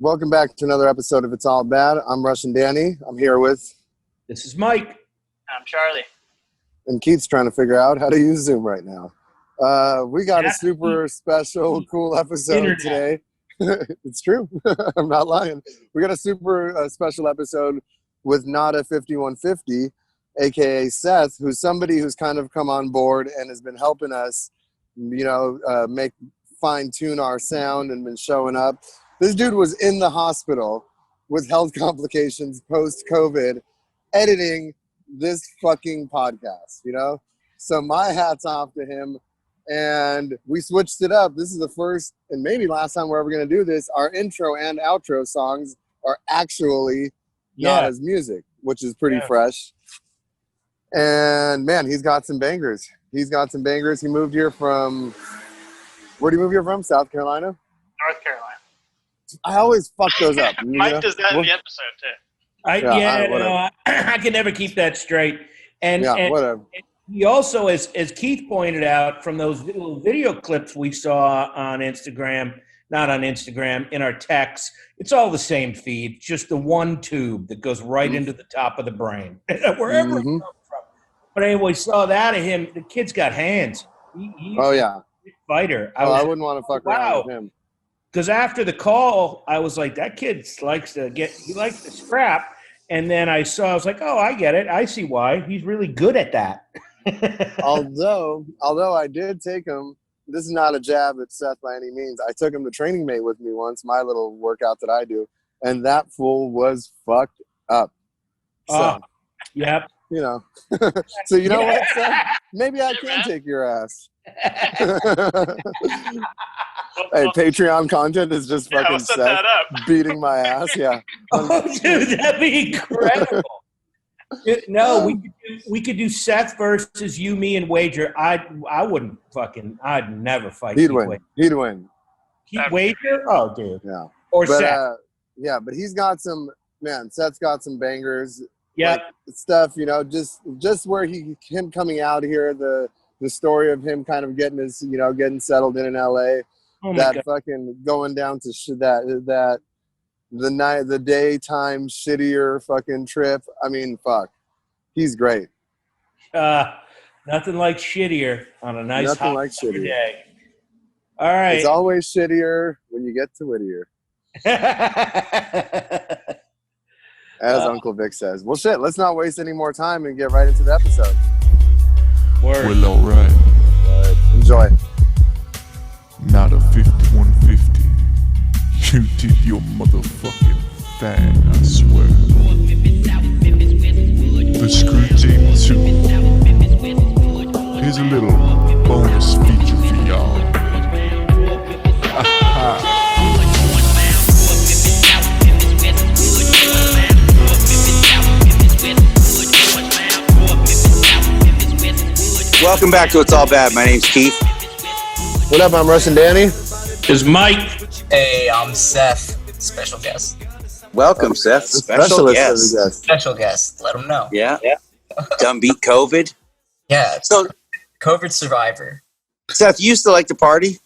Welcome back to another episode of It's All Bad. I'm Russian Danny. I'm here with... This is Mike. I'm Charlie. And Keith's trying to figure out how to use Zoom right now. We got a super special, cool episode today. It's true. I'm not lying. We got a super special episode with Nada5150, a.k.a. Seth, who's somebody who's kind of come on board and has been helping us, fine-tune our sound and been showing up. This dude was in the hospital with health complications post-COVID, editing this fucking podcast, So my hat's off to him, and we switched it up. This is the first and maybe last time we're ever going to do this. Our intro and outro songs are actually not as music, which is pretty fresh. And man, he's got some bangers. He moved here from, where did he move here from? South Carolina? North Carolina. I always fuck those up. Mike does that in the episode too. I can never keep that straight. And whatever. He also, as Keith pointed out, from those little video clips we saw on Instagram, not on Instagram, in our texts, it's all the same feed, just the one tube that goes right into the top of the brain, wherever it comes from. But anyway, saw that of him. The kid's got hands. He's a fighter. I wouldn't want to fuck around with him. Because after the call, I was like, that kid likes to scrap. And then I was like, oh, I get it. I see why. He's really good at that. although I did take him, this is not a jab at Seth by any means. I took him to Training Mate with me once, my little workout that I do. And that fool was fucked up. So, yep. So you know what, Seth? Maybe I can take your ass. Hey, Patreon content is just fucking Seth beating my ass. Yeah. Oh, dude, that'd be incredible. No, we could do Seth versus you, me, and Wager. I'd never fight. He'd win. Wager? Oh, dude. Yeah. Or Seth. But he's got some, Seth's got some bangers. Yeah. Stuff, just where him coming out here, the story of him kind of getting his, getting settled in LA. That fucking going down to the daytime shittier fucking trip. I mean, fuck. He's great. Nothing like shittier on a nice hot day. All right. It's always shittier when you get to Whittier. As Uncle Vic says. Well, shit, let's not waste any more time and get right into the episode. Word. Well, all right. Enjoy. Nada5150. You did your motherfucking thing, I swear. The Screw Team 2. Here's a little bonus feature for y'all. Welcome back to It's All Bad. My name's Keith. What up, I'm Russian Danny. Is Mike. Hey, I'm Seth. Special guest. Welcome, Seth. Special guest. Special guest. Let them know. Yeah. Done beat COVID. Yeah. So, COVID survivor. Seth, you used to like to party?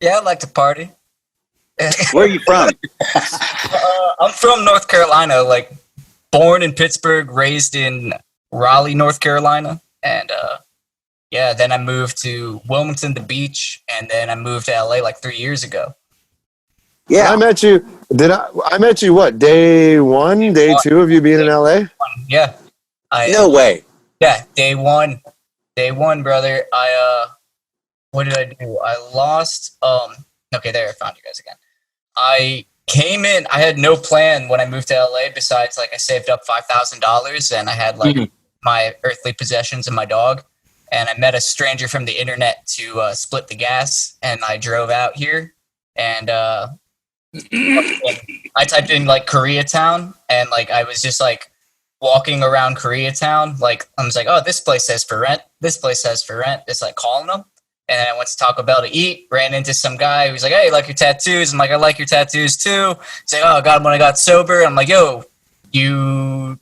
Yeah, I like to party. Where are you from? I'm from North Carolina, born in Pittsburgh, raised in Raleigh, North Carolina. And, then I moved to Wilmington, the beach, and then I moved to LA 3 years ago. Yeah. I met you what, day 1, day 2 of you being in LA? Yeah. No way. Yeah, day one, brother. What did I do? I lost, okay, there, I found you guys again. I came in, I had no plan when I moved to LA besides, I saved up $5,000 and I had, my earthly possessions and my dog. And I met a stranger from the internet to split the gas, and I drove out here, and I typed in Koreatown, and I was just walking around Koreatown, I was like, oh, this place has for rent, just calling them. And then I went to Taco Bell to eat, ran into some guy who's like, hey, like your tattoos? I'm like, I like your tattoos too. He's like, oh, I got them when I got sober. I'm like, yo, you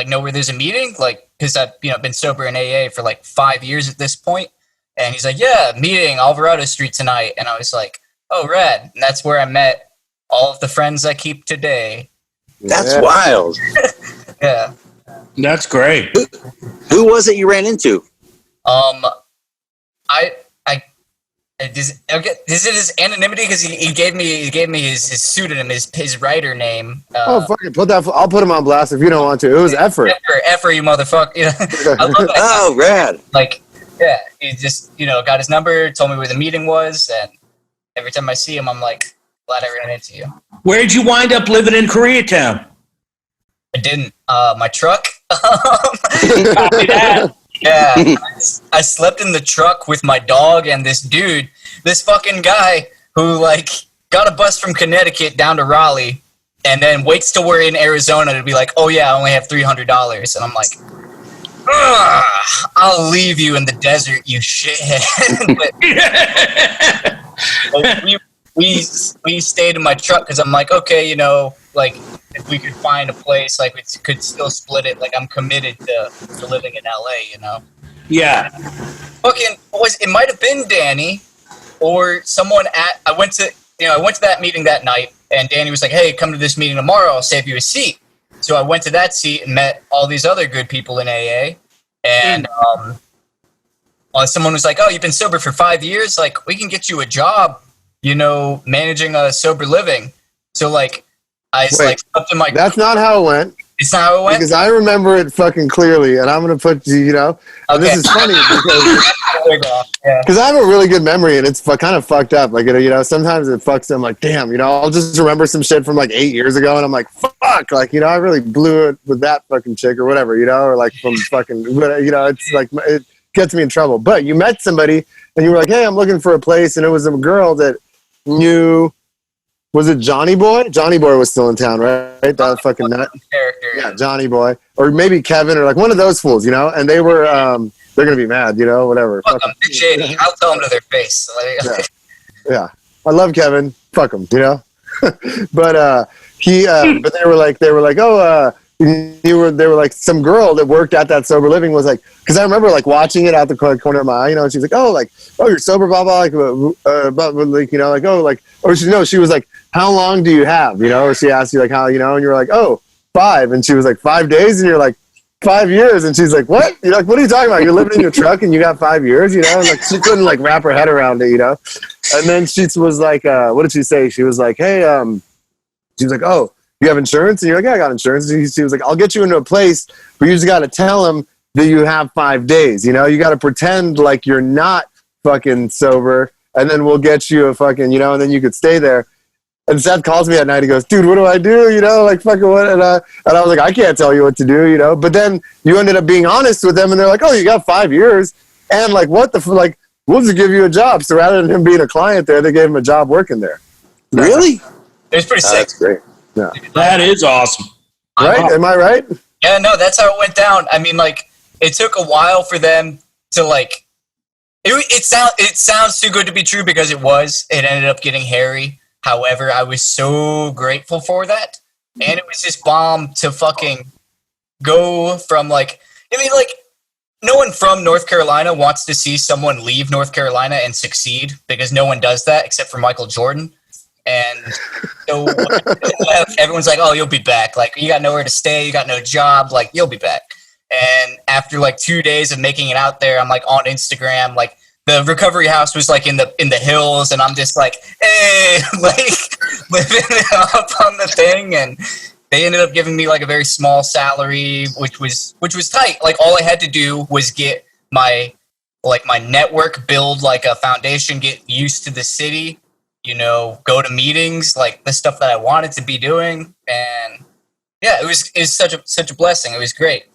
know where there's a meeting? Because I've been sober in AA for 5 years at this point. And he's like, yeah, meeting Alvarado Street tonight. And I was like, oh, rad. And that's where I met all of the friends I keep today. That's wild. Yeah. That's great. Who was it you ran into? Is it his anonymity? Because he gave me his pseudonym, his writer name. Fucking put that. I'll put him on blast if you don't want to. It was effort. Effort, you motherfucker. Yeah. I love that. Oh, rad. Like, yeah, he just got his number, told me where the meeting was, and every time I see him, I'm like, glad I ran into you. Where'd you wind up living in Koreatown? I didn't. My truck. Copy that. Yeah, I slept in the truck with my dog and this dude, this fucking guy who like got a bus from Connecticut down to Raleigh and then waits till we're in Arizona to be like, oh yeah, I only have $300. And I'm like, I'll leave you in the desert, you shithead. But we stayed in my truck because I'm like, okay, like if we could find a place, like we could still split it. Like I'm committed to living in LA, Yeah. Fucking it might have been Danny or someone I went to that meeting that night and Danny was like, hey, come to this meeting tomorrow, I'll save you a seat. So I went to that seat and met all these other good people in AA. And someone was like, oh, you've been sober for 5 years? Like, we can get you a job, managing a sober living. So, like, I slept in my... That's not how it went. It's not how it went? Because I remember it fucking clearly, and I'm going to put, and this is funny because I have a really good memory, and it's kind of fucked up. Like, sometimes it fucks them, like, damn, I'll just remember some shit from, like, 8 years ago, and I'm like, fuck, like, I really blew it with that fucking chick or whatever, or, like, from fucking, it's, like, it gets me in trouble. But you met somebody, and you were like, hey, I'm looking for a place, and it was a girl that knew... Was it Johnny Boy? Johnny Boy was still in town, right? That fucking nut. Character. Yeah, Johnny Boy. Or maybe Kevin or like one of those fools, And they were, they're going to be mad, whatever. Fuck them. They're shady. I'll tell them to their face. Yeah. I love Kevin. Fuck him, But but they were like, oh, they were like some girl that worked at that sober living was like, because I remember like watching it out the corner of my eye, and she's like, oh, you're sober, blah blah, she was like, how long do you have, or she asked you like how, and you're like, oh, 5, and she was like 5 days, and you're like 5 years, and she's like, what? You're like, what are you talking about? You're living in your truck and you got 5 years, and like she couldn't like wrap her head around it, and then she was like, what did she say? She was like, hey, she was like, oh, you have insurance? And you're like, yeah, I got insurance. And she was like, I'll get you into a place, but you just got to tell them that you have 5 days. You got to pretend like you're not fucking sober, and then we'll get you a fucking, and then you could stay there. And Seth calls me at night. He goes, dude, what do I do? Like fucking what? And I was like, I can't tell you what to do, But then you ended up being honest with them, and they're like, oh, you got 5 years. And like, what the like, we'll just give you a job. So rather than him being a client there, they gave him a job working there. Really? It was pretty sick. That's great. Yeah. That is awesome. Right? Am I right? Yeah, no, that's how it went down. I mean, like, it took a while for them to, like, it sounds too good to be true because it ended up getting hairy. However, I was so grateful for that. And it was just bomb to fucking go from, like, no one from North Carolina wants to see someone leave North Carolina and succeed because no one does that except for Michael Jordan. And so everyone's like, oh, you'll be back. Like, you got nowhere to stay. You got no job. Like, you'll be back. And after like 2 days of making it out there, I'm like on Instagram, like the recovery house was like in the hills. And I'm just like, hey, like living up on the thing. And they ended up giving me like a very small salary, which was tight. Like all I had to do was get my network, build like a foundation, get used to the city, go to meetings, like the stuff that I wanted to be doing. And yeah, it was such a blessing. It was great.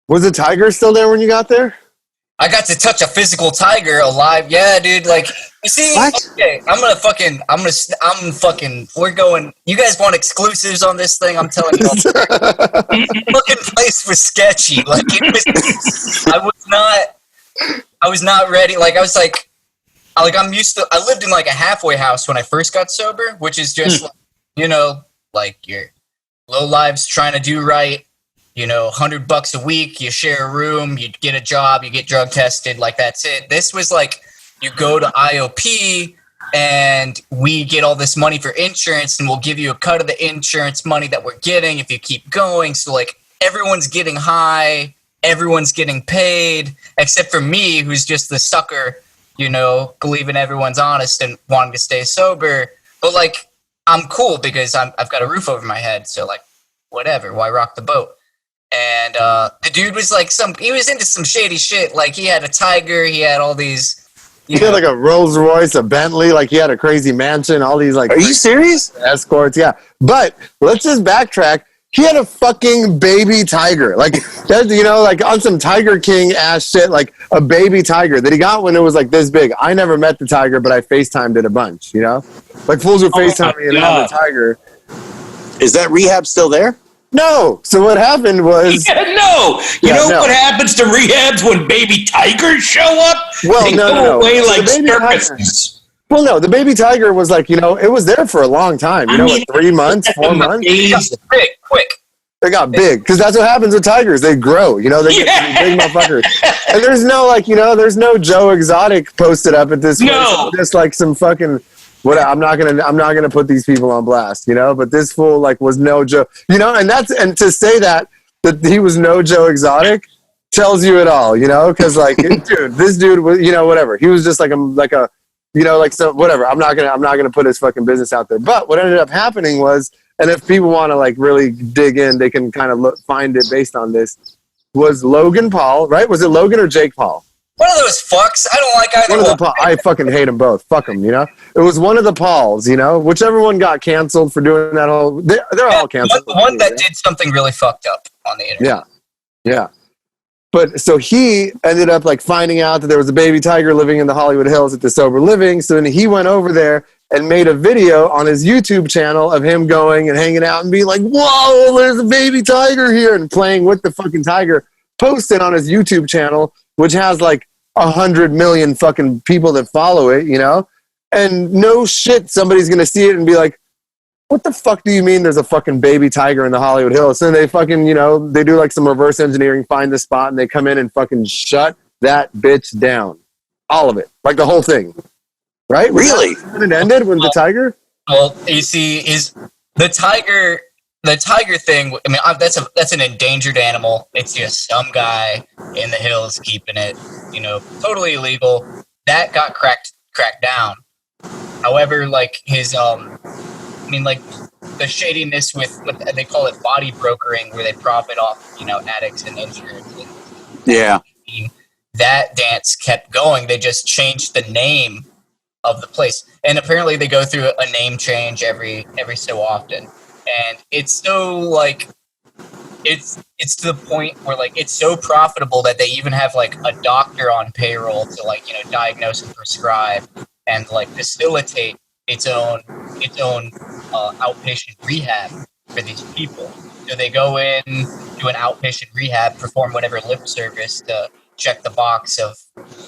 Was the tiger still there when you got there? I got to touch a physical tiger alive. Yeah, dude. Like, you see, what? Okay, we're going, you guys want exclusives on this thing? I'm telling you, fucking place was sketchy. Like, I was not ready. Like, I was like, I lived in like a halfway house when I first got sober, which is just, like your low lives trying to do right, $100 a week, you share a room, you get a job, you get drug tested, like that's it. This was like, you go to IOP, and we get all this money for insurance, and we'll give you a cut of the insurance money that we're getting if you keep going. So like everyone's getting high, everyone's getting paid, except for me, who's just the sucker, you know, believing everyone's honest and wanting to stay sober. But like, I'm cool because I've got a roof over my head. So like, whatever, why rock the boat? And the dude was like he was into some shady shit. Like he had a tiger, he had all these. He had like a Rolls Royce, a Bentley, like he had a crazy mansion, all these like. Are you serious? Escorts, yeah. But let's just backtrack. He had a fucking baby tiger, like that, you know, like on some Tiger King ass shit, like a baby tiger that he got when it was like this big. I never met the tiger, but I FaceTimed it a bunch, you know, like fools would FaceTime me and have the tiger. Is that rehab still there? No. So what happened was no. You know what happens to rehabs when baby tigers show up? Well, they no, go away so like circuses. Well, no, the baby tiger was like, you know, it was there for a long time. You know, like 3 months, 4 months. Quick. They got big because that's what happens with tigers. They grow, you know, they get big motherfuckers. And there's no like, you know, there's no Joe Exotic posted up at this point. No. Just like some fucking I'm not gonna put these people on blast, you know. But this fool like was no Joe, you know, and to say that he was no Joe Exotic tells you it all, you know, because like, dude, this dude was, you know, whatever. He was just like a. You know, like, so whatever. I'm not gonna put his fucking business out there. But what ended up happening was, and if people want to like really dig in, they can kind of find it based on this. Was Logan Paul, right? Was it Logan or Jake Paul? One of those fucks. I don't like either One of the I fucking hate them both. Fuck them, you know. It was one of the Pauls, you know. Whichever one got canceled for doing that whole. They're all canceled. One that did something really fucked up on the internet. Yeah. But so he ended up like finding out that there was a baby tiger living in the Hollywood Hills at the Sober Living. So then he went over there and made a video on his YouTube channel of him going and hanging out and being like, whoa, there's a baby tiger here, and playing with the fucking tiger. Posted on his YouTube channel, which has like 100 million fucking people that follow it, you know? And no shit, somebody's going to see it and be like, what the fuck do you mean there's a fucking baby tiger in the Hollywood Hills? So they fucking, you know, they do like some reverse engineering, find the spot, and they come in and fucking shut that bitch down. All of it. Like the whole thing. Right? Really? When it ended with the tiger? Well, you see, the tiger thing, I mean, that's an endangered animal. It's just some guy in the hills keeping it, you know, totally illegal. That got cracked down. However, like his, I mean, like the shadiness with they call it body brokering, where they profit off, you know, addicts and insurance. Yeah. That dance kept going. They just changed the name of the place, and apparently they go through a name change every so often. And it's so like it's to the point where like it's so profitable that they even have like a doctor on payroll to like, you know, diagnose and prescribe and like facilitate its own outpatient rehab for these people. So they go in, do an outpatient rehab, perform whatever lip service to check the box of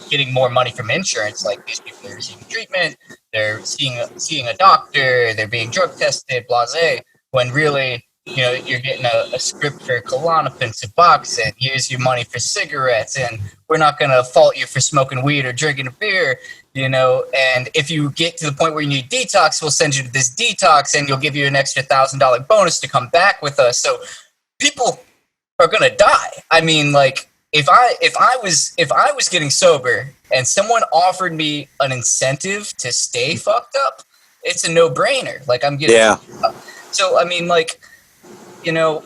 getting more money from insurance. Like these people are receiving treatment, they're seeing a doctor, they're being drug tested, blasé. When really, you know, you're getting a script for Klonopin and Suboxone, here's your money for cigarettes, and we're not going to fault you for smoking weed or drinking a beer, you know, and if you get to the point where you need detox, we'll send you to this detox, and you'll give you an extra $1,000 bonus to come back with us. So people are going to die. I mean, like, if I was getting sober and someone offered me an incentive to stay fucked up, it's a no-brainer. Like, I'm getting fucked up. So, I mean, like, you know,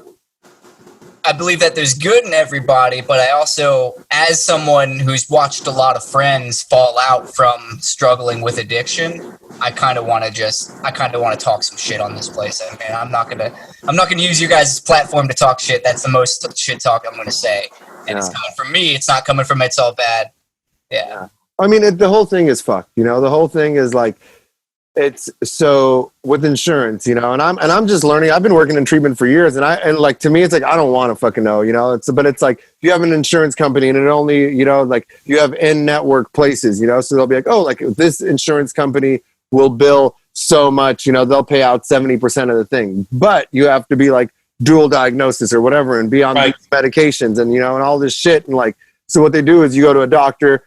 I believe that there's good in everybody, but I also, as someone who's watched a lot of friends fall out from struggling with addiction, I kind of want to talk some shit on this place. I mean, I'm not gonna use you guys' platform to talk shit. That's the most shit talk I'm gonna say, and it's coming from me. It's not coming from It's All Bad. Yeah. I mean, the whole thing is fucked. You know, the whole thing is like. It's so with insurance, you know, and I'm just learning. I've been working in treatment for years, and like to me, it's like I don't want to fucking know, you know. But it's like if you have an insurance company and it only, you know, like you have in-network places, you know, so they'll be like, oh, like this insurance company will bill so much, you know, they'll pay out 70% of the thing, but you have to be like dual diagnosis or whatever and be on these medications and you know and all this shit and like so what they do is you go to a doctor,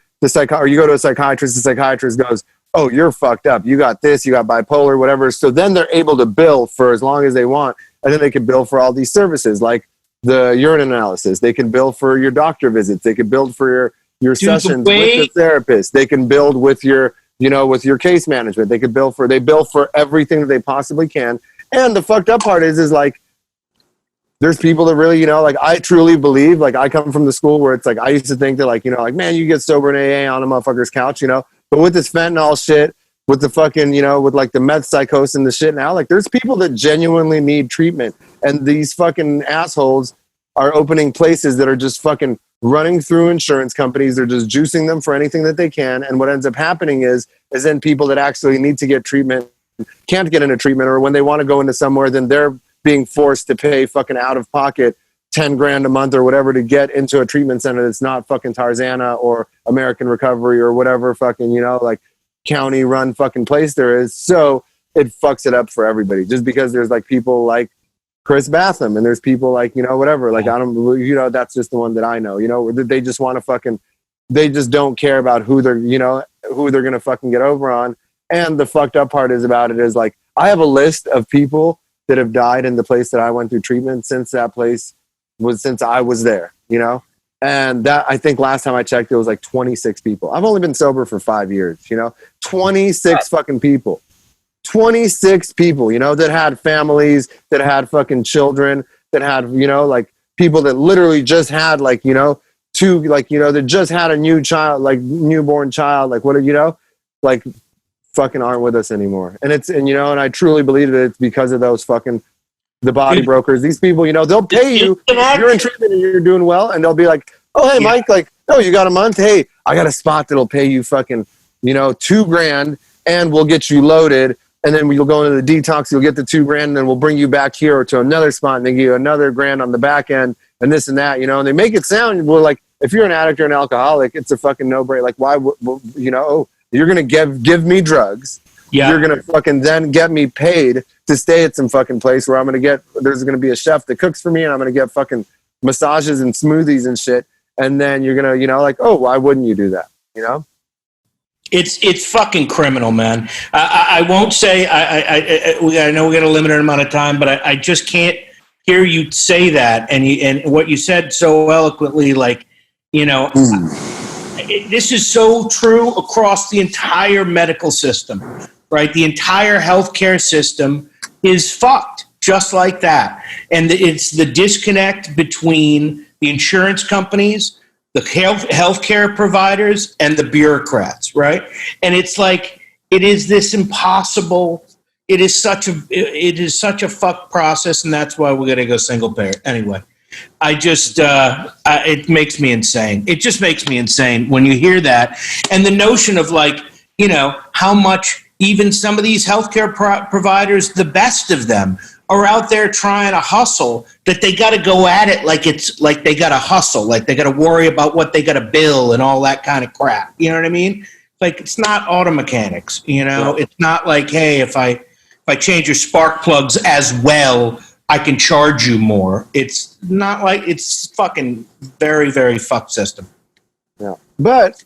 or you go to a psychiatrist, the psychiatrist goes, oh, you're fucked up. You got this, you got bipolar, whatever. So then they're able to bill for as long as they want. And then they can bill for all these services like the urine analysis. They can bill for your doctor visits. They can bill for your sessions with the therapist. They can build with your, with your case management. They bill for everything that they possibly can. And the fucked up part is like, there's people that really, like I truly believe, like I come from the school where it's like, I used to think that like, like, man, you get sober in AA on a motherfucker's couch, but with this fentanyl shit, with the fucking, with like the meth psychosis and the shit now, like there's people that genuinely need treatment. And these fucking assholes are opening places that are just fucking running through insurance companies. They're just juicing them for anything that they can. And what ends up happening is then people that actually need to get treatment can't get into treatment, or when they want to go into somewhere, then they're being forced to pay fucking out of pocket $10,000 a month or whatever to get into a treatment center that's not fucking Tarzana or American Recovery or whatever fucking, like county run fucking place there is. So it fucks it up for everybody just because there's like people like Chris Batham and there's people like, whatever, like I don't, that's just the one that I know, they just want to fucking, they just don't care about who they're, who they're going to fucking get over on. And the fucked up part is about it is like, I have a list of people that have died in the place that I went through treatment since I was there, and that I think last time I checked, it was like 26 people. I've only been sober for 5 years, 26 fucking people, 26 people, that had families, that had fucking children, that had, like people that literally just had like, two, like, that just had a newborn child, like what, like fucking aren't with us anymore. And and I truly believe that it's because of those fucking the body brokers. These people, they'll pay you if you're in treatment and you're doing well, and they'll be like, oh hey Mike, like, oh you got a month, hey, I got a spot that'll pay you fucking $2,000 and we'll get you loaded, and then you'll go into the detox, you'll get the $2,000, and then we'll bring you back here to another spot and they give you another $1,000 on the back end and this and that, and they make it sound like if you're an addict or an alcoholic, it's a fucking no-brainer. Like why you're going to give me drugs. Yeah. You're going to fucking then get me paid to stay at some fucking place where there's going to be a chef that cooks for me, and I'm going to get fucking massages and smoothies and shit. And then you're going to, like, oh, why wouldn't you do that? It's fucking criminal, man. I won't say, I know we got a limited amount of time, but I just can't hear you say that. And what you said so eloquently, like, this is so true across the entire medical system, right? The entire healthcare system is fucked just like that. And it's the disconnect between the insurance companies, the healthcare providers, and the bureaucrats, right? And it's like, it is this impossible, it is such a fuck process, and that's why we're going to go single payer. Anyway. It makes me insane. It just makes me insane when you hear that. And the notion of like, how much even some of these healthcare providers, the best of them, are out there trying to hustle, that they got to go at it like it's like they got to hustle, like they got to worry about what they got to bill and all that kind of crap. You know what I mean? Like, it's not auto mechanics, It's not like, hey, if I change your spark plugs as well, I can charge you more. It's not like, it's fucking very, very fucked system. Yeah. But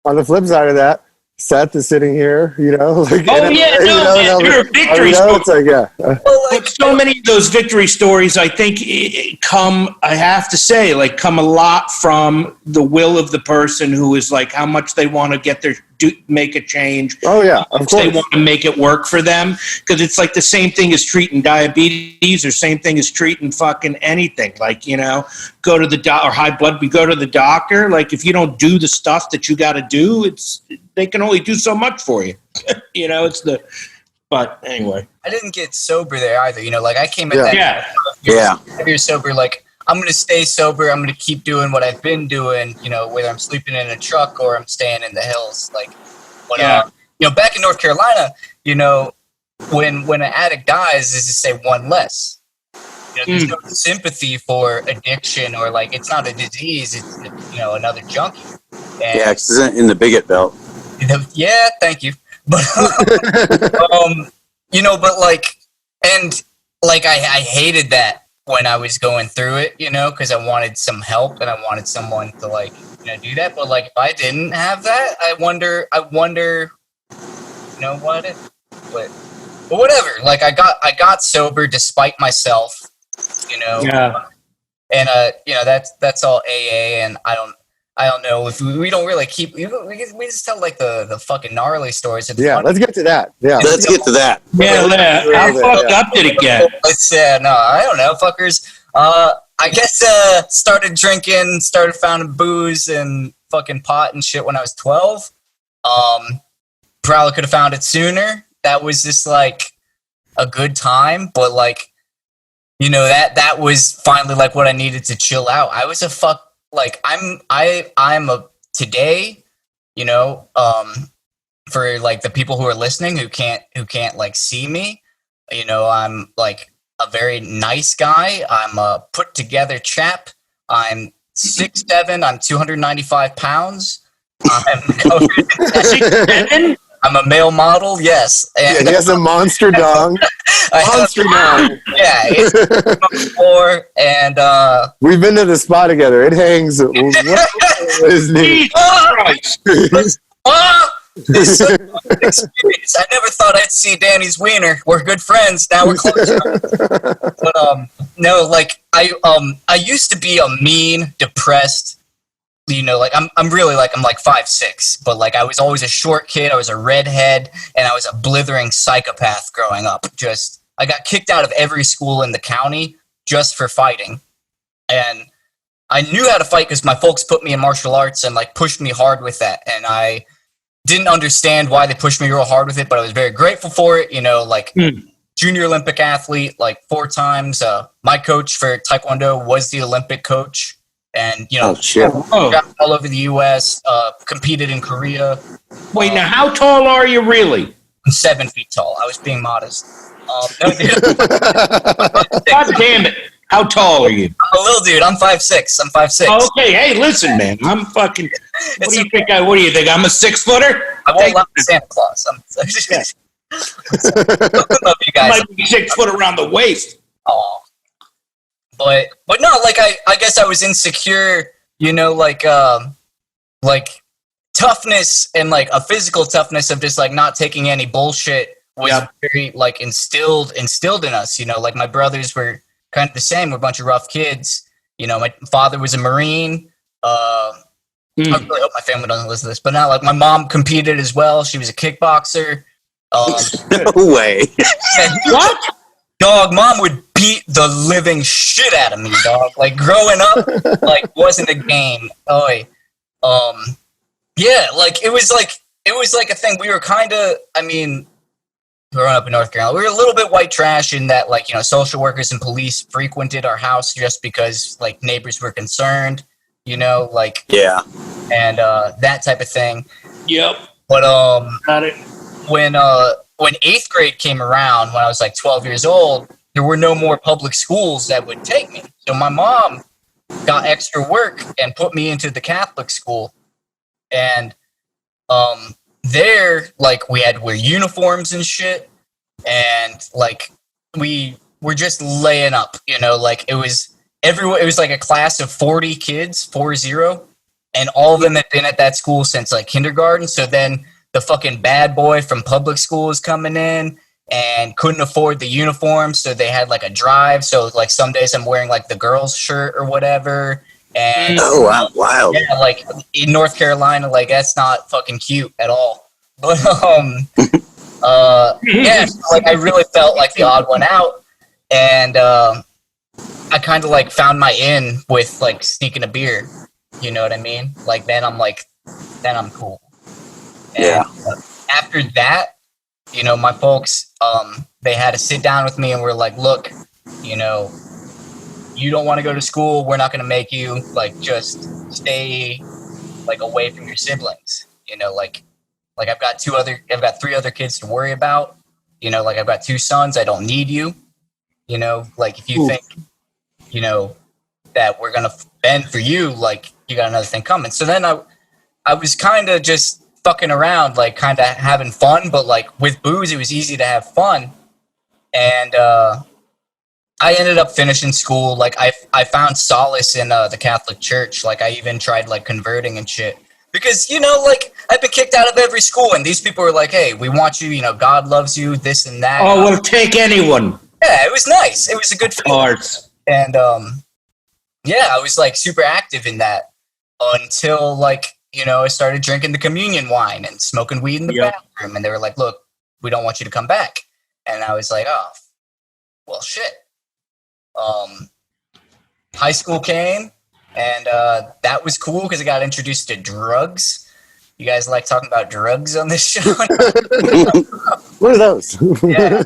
on the flip side of that, Seth is sitting here, like, oh yeah, there are victory stories. It's like, yeah. But so many of those victory stories, I think, come a lot from the will of the person who is like, how much they want to make a change. Oh yeah, of course. They want to make it work for them, because it's like the same thing as treating diabetes, or same thing as treating fucking anything. Like, go to the or high blood. We go to the doctor. Like, if you don't do the stuff that you got to do, they can only do so much for you. But anyway, I didn't get sober there either. Like I came at that. Yeah. You're sober. Like, I'm going to stay sober. I'm going to keep doing what I've been doing, whether I'm sleeping in a truck or I'm staying in the hills. Like, back in North Carolina, when an addict dies, is to say one less. There's no sympathy for addiction, or like, it's not a disease. It's, another junkie. And, yeah, it's in the bigot belt. Yeah, thank you. But, but like, and like, I hated that when I was going through it, because I wanted some help and I wanted someone to like, do that. But like, if I didn't have that, I wonder you know what? But whatever. Like I got sober despite myself, you know. Yeah. And you know, that's all AA, and I don't know if we don't really keep we just tell like the fucking gnarly stories. It's Yeah, fun. let's get to that. Yeah. Let's get to that. Yeah, how fucked up did it get? Let's no, I don't know, fuckers. I guess started drinking, started finding booze and fucking pot and shit when I was 12. Probably could have found it sooner. That was just like a good time, but like, you know, that was finally like what I needed to chill out. I was I'm a today, you know, for like the people who are listening who can't like see me, you know, I'm like a very nice guy. I'm a put together chap. I'm 6'7". I'm 295 pounds. I'm covered in tattoos. I'm a male model, yes. And Yeah, he has a monster dong. Monster dong. Yeah, it's on the floor, and We've been to the spa together. It hangs. What is Jesus Christ. it's such a good experience. I never thought I'd see Danny's wiener. We're good friends now. We're close. But no, like I used to be a mean, depressed. You know, like I'm like 5'6", but like I was always a short kid. I was a redhead, and I was a blithering psychopath growing up. Just I got kicked out of every school in the county just for fighting, and I knew how to fight because my folks put me in martial arts and like pushed me hard with that, and I didn't understand why they pushed me real hard with it, but I was very grateful for it. You know, like junior Olympic athlete, like 4 times. My coach for Taekwondo was the Olympic coach. And, you know, traveled all over the U.S., competed in Korea. Wait, now how tall are you really? I'm 7 feet tall. I was being modest. No, dude. God damn it. How tall are you? I'm a little dude. I'm 5'6". I'm 5'6". Okay, hey, listen, man. I'm fucking... What do you think? What do you think? I'm a 6-footer? I won't laugh at Santa Claus. Love you guys. Might be 6 foot around the waist. Oh. But no, like I guess I was insecure, you know, like toughness and like a physical toughness of just like not taking any bullshit was very like instilled in us, you know, like my brothers were kind of the same. We're a bunch of rough kids. You know, my father was a Marine. I really hope my family doesn't listen to this, but now like my mom competed as well. She was a kickboxer. No way. What? Dog, mom would beat the living shit out of me, dog. Like growing up, like wasn't a game. Yeah, like it was like a thing. We were kind of, I mean, growing up in North Carolina, we were a little bit white trash in that, like, you know, social workers and police frequented our house just because like neighbors were concerned, you know, like and that type of thing. Yep. But got it. When 8th grade came around, when I was like 12 years old, there were no more public schools that would take me. So my mom got extra work and put me into the Catholic school. And there, like, we had to wear uniforms and shit. And, like, we were just laying up, you know, like, it was like a class of 40 kids, 40. And all of them had been at that school since, like, kindergarten. So then the fucking bad boy from public school was coming in and couldn't afford the uniform, so they had like a drive. So like some days I'm wearing like the girls' shirt or whatever. And oh wow, wild. Yeah, like in North Carolina, like that's not fucking cute at all. But yeah, so, like I really felt like the odd one out, and I kind of like found my in with like sneaking a beer. You know what I mean? Like then I'm cool. And after that, you know, my folks, they had to sit down with me and were like, look, you know, you don't want to go to school. We're not going to make you, like, just stay, like, away from your siblings. You know, like I've got 3 other kids to worry about. You know, like I've got 2 sons. I don't need you. You know, like if you think, you know, that we're going to bend for you, like you got another thing coming. So then I was kind of just fucking around, like kind of having fun, but like with booze it was easy to have fun. And I ended up finishing school. Like I found solace in the Catholic Church. Like I even tried like converting and shit. Because, you know, like, I've been kicked out of every school, and these people were like, hey, we want you, you know, God loves you, this and that. Oh, we'll take anyone. Yeah, it was nice. It was a good feeling. And, yeah, I was, like, super active in that until, like, you know, I started drinking the communion wine and smoking weed in the bathroom. And they were like, look, we don't want you to come back. And I was like, oh, well, shit. High school came. And that was cool because I got introduced to drugs. You guys like talking about drugs on this show? What are those? Yeah,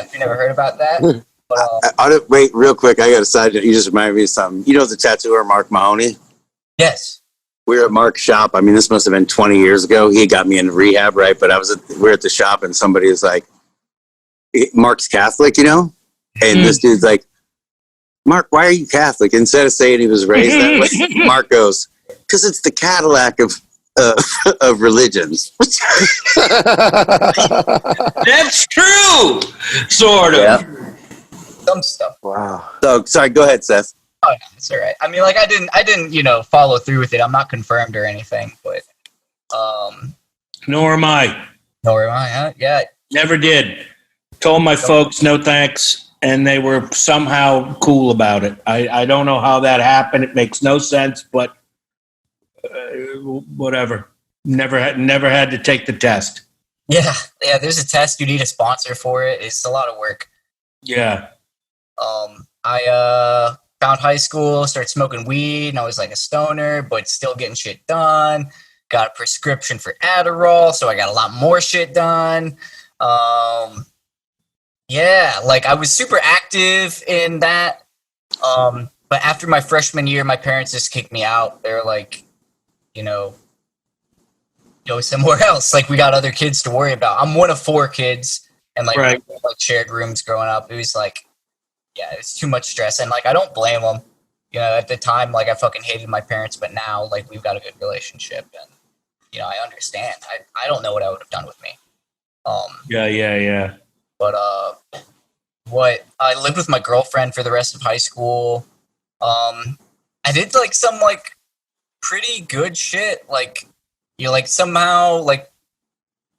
if you never heard about that. But, wait, real quick. I got a side note. You just reminded me of something. You know the tattooer, Mark Mahoney? yes. We were at Mark's shop. I mean, this must have been 20 years ago. He got me in rehab, right? But we were at the shop and somebody was like, Mark's Catholic, you know? And this dude's like, Mark, why are you Catholic? Instead of saying he was raised that way, Mark goes, because it's the Cadillac of religions. That's true, sort of. Yeah. Some stuff. Wow. So, sorry, go ahead, Seth. Oh, no, it's all right. I mean, like, I didn't, you know, follow through with it. I'm not confirmed or anything, but, Nor am I. nor am I, huh? Yeah. Never did. Told my folks no thanks, and they were somehow cool about it. I don't know how that happened. It makes no sense, but whatever. Never had to take the test. Yeah. Yeah. There's a test. You need a sponsor for it. It's a lot of work. Yeah. I found high school, started smoking weed, and I was like a stoner, but still getting shit done. Got a prescription for Adderall, so I got a lot more shit done. Yeah, like I was super active in that. But after my freshman year, my parents just kicked me out. They were like, you know, go somewhere else. Like, we got other kids to worry about. I'm one of 4 kids, and like, Right. we like shared rooms growing up. It was like, yeah, it's too much stress, and like, I don't blame them. You know, at the time, like, I fucking hated my parents, but now, like, we've got a good relationship, and you know, I understand. I don't know what I would have done with me. Yeah. But I lived with my girlfriend for the rest of high school. I did like some like pretty good shit. Like, you know, like somehow like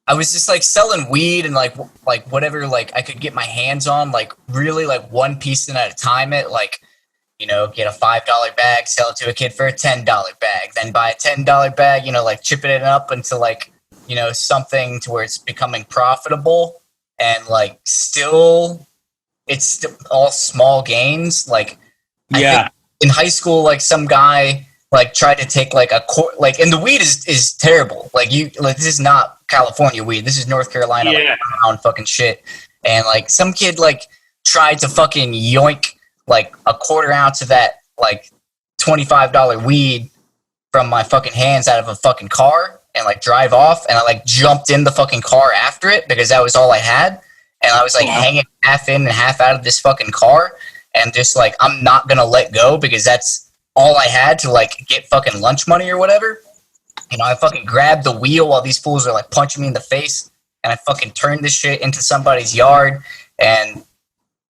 I was just like selling weed and like whatever like I could get my hands on, like really like one piece at a time. It like, you know, get a $5 bag, sell it to a kid for a $10 bag, then buy a $10 bag, you know, like chipping it up into like, you know, something to where it's becoming profitable. And like it's all small gains. Like, I think in high school, like some guy like tried to take like like, and the weed is terrible. Like this is not California weed. This is North Carolina, like brown fucking shit. And like some kid like tried to fucking yoink like a quarter ounce of that like $25 weed from my fucking hands out of a fucking car and like drive off. And I like jumped in the fucking car after it because that was all I had. And I was like hanging half in and half out of this fucking car. And just like, I'm not going to let go because that's all I had to like get fucking lunch money or whatever. You know, I fucking grabbed the wheel while these fools are like punching me in the face. And I fucking turned this shit into somebody's yard and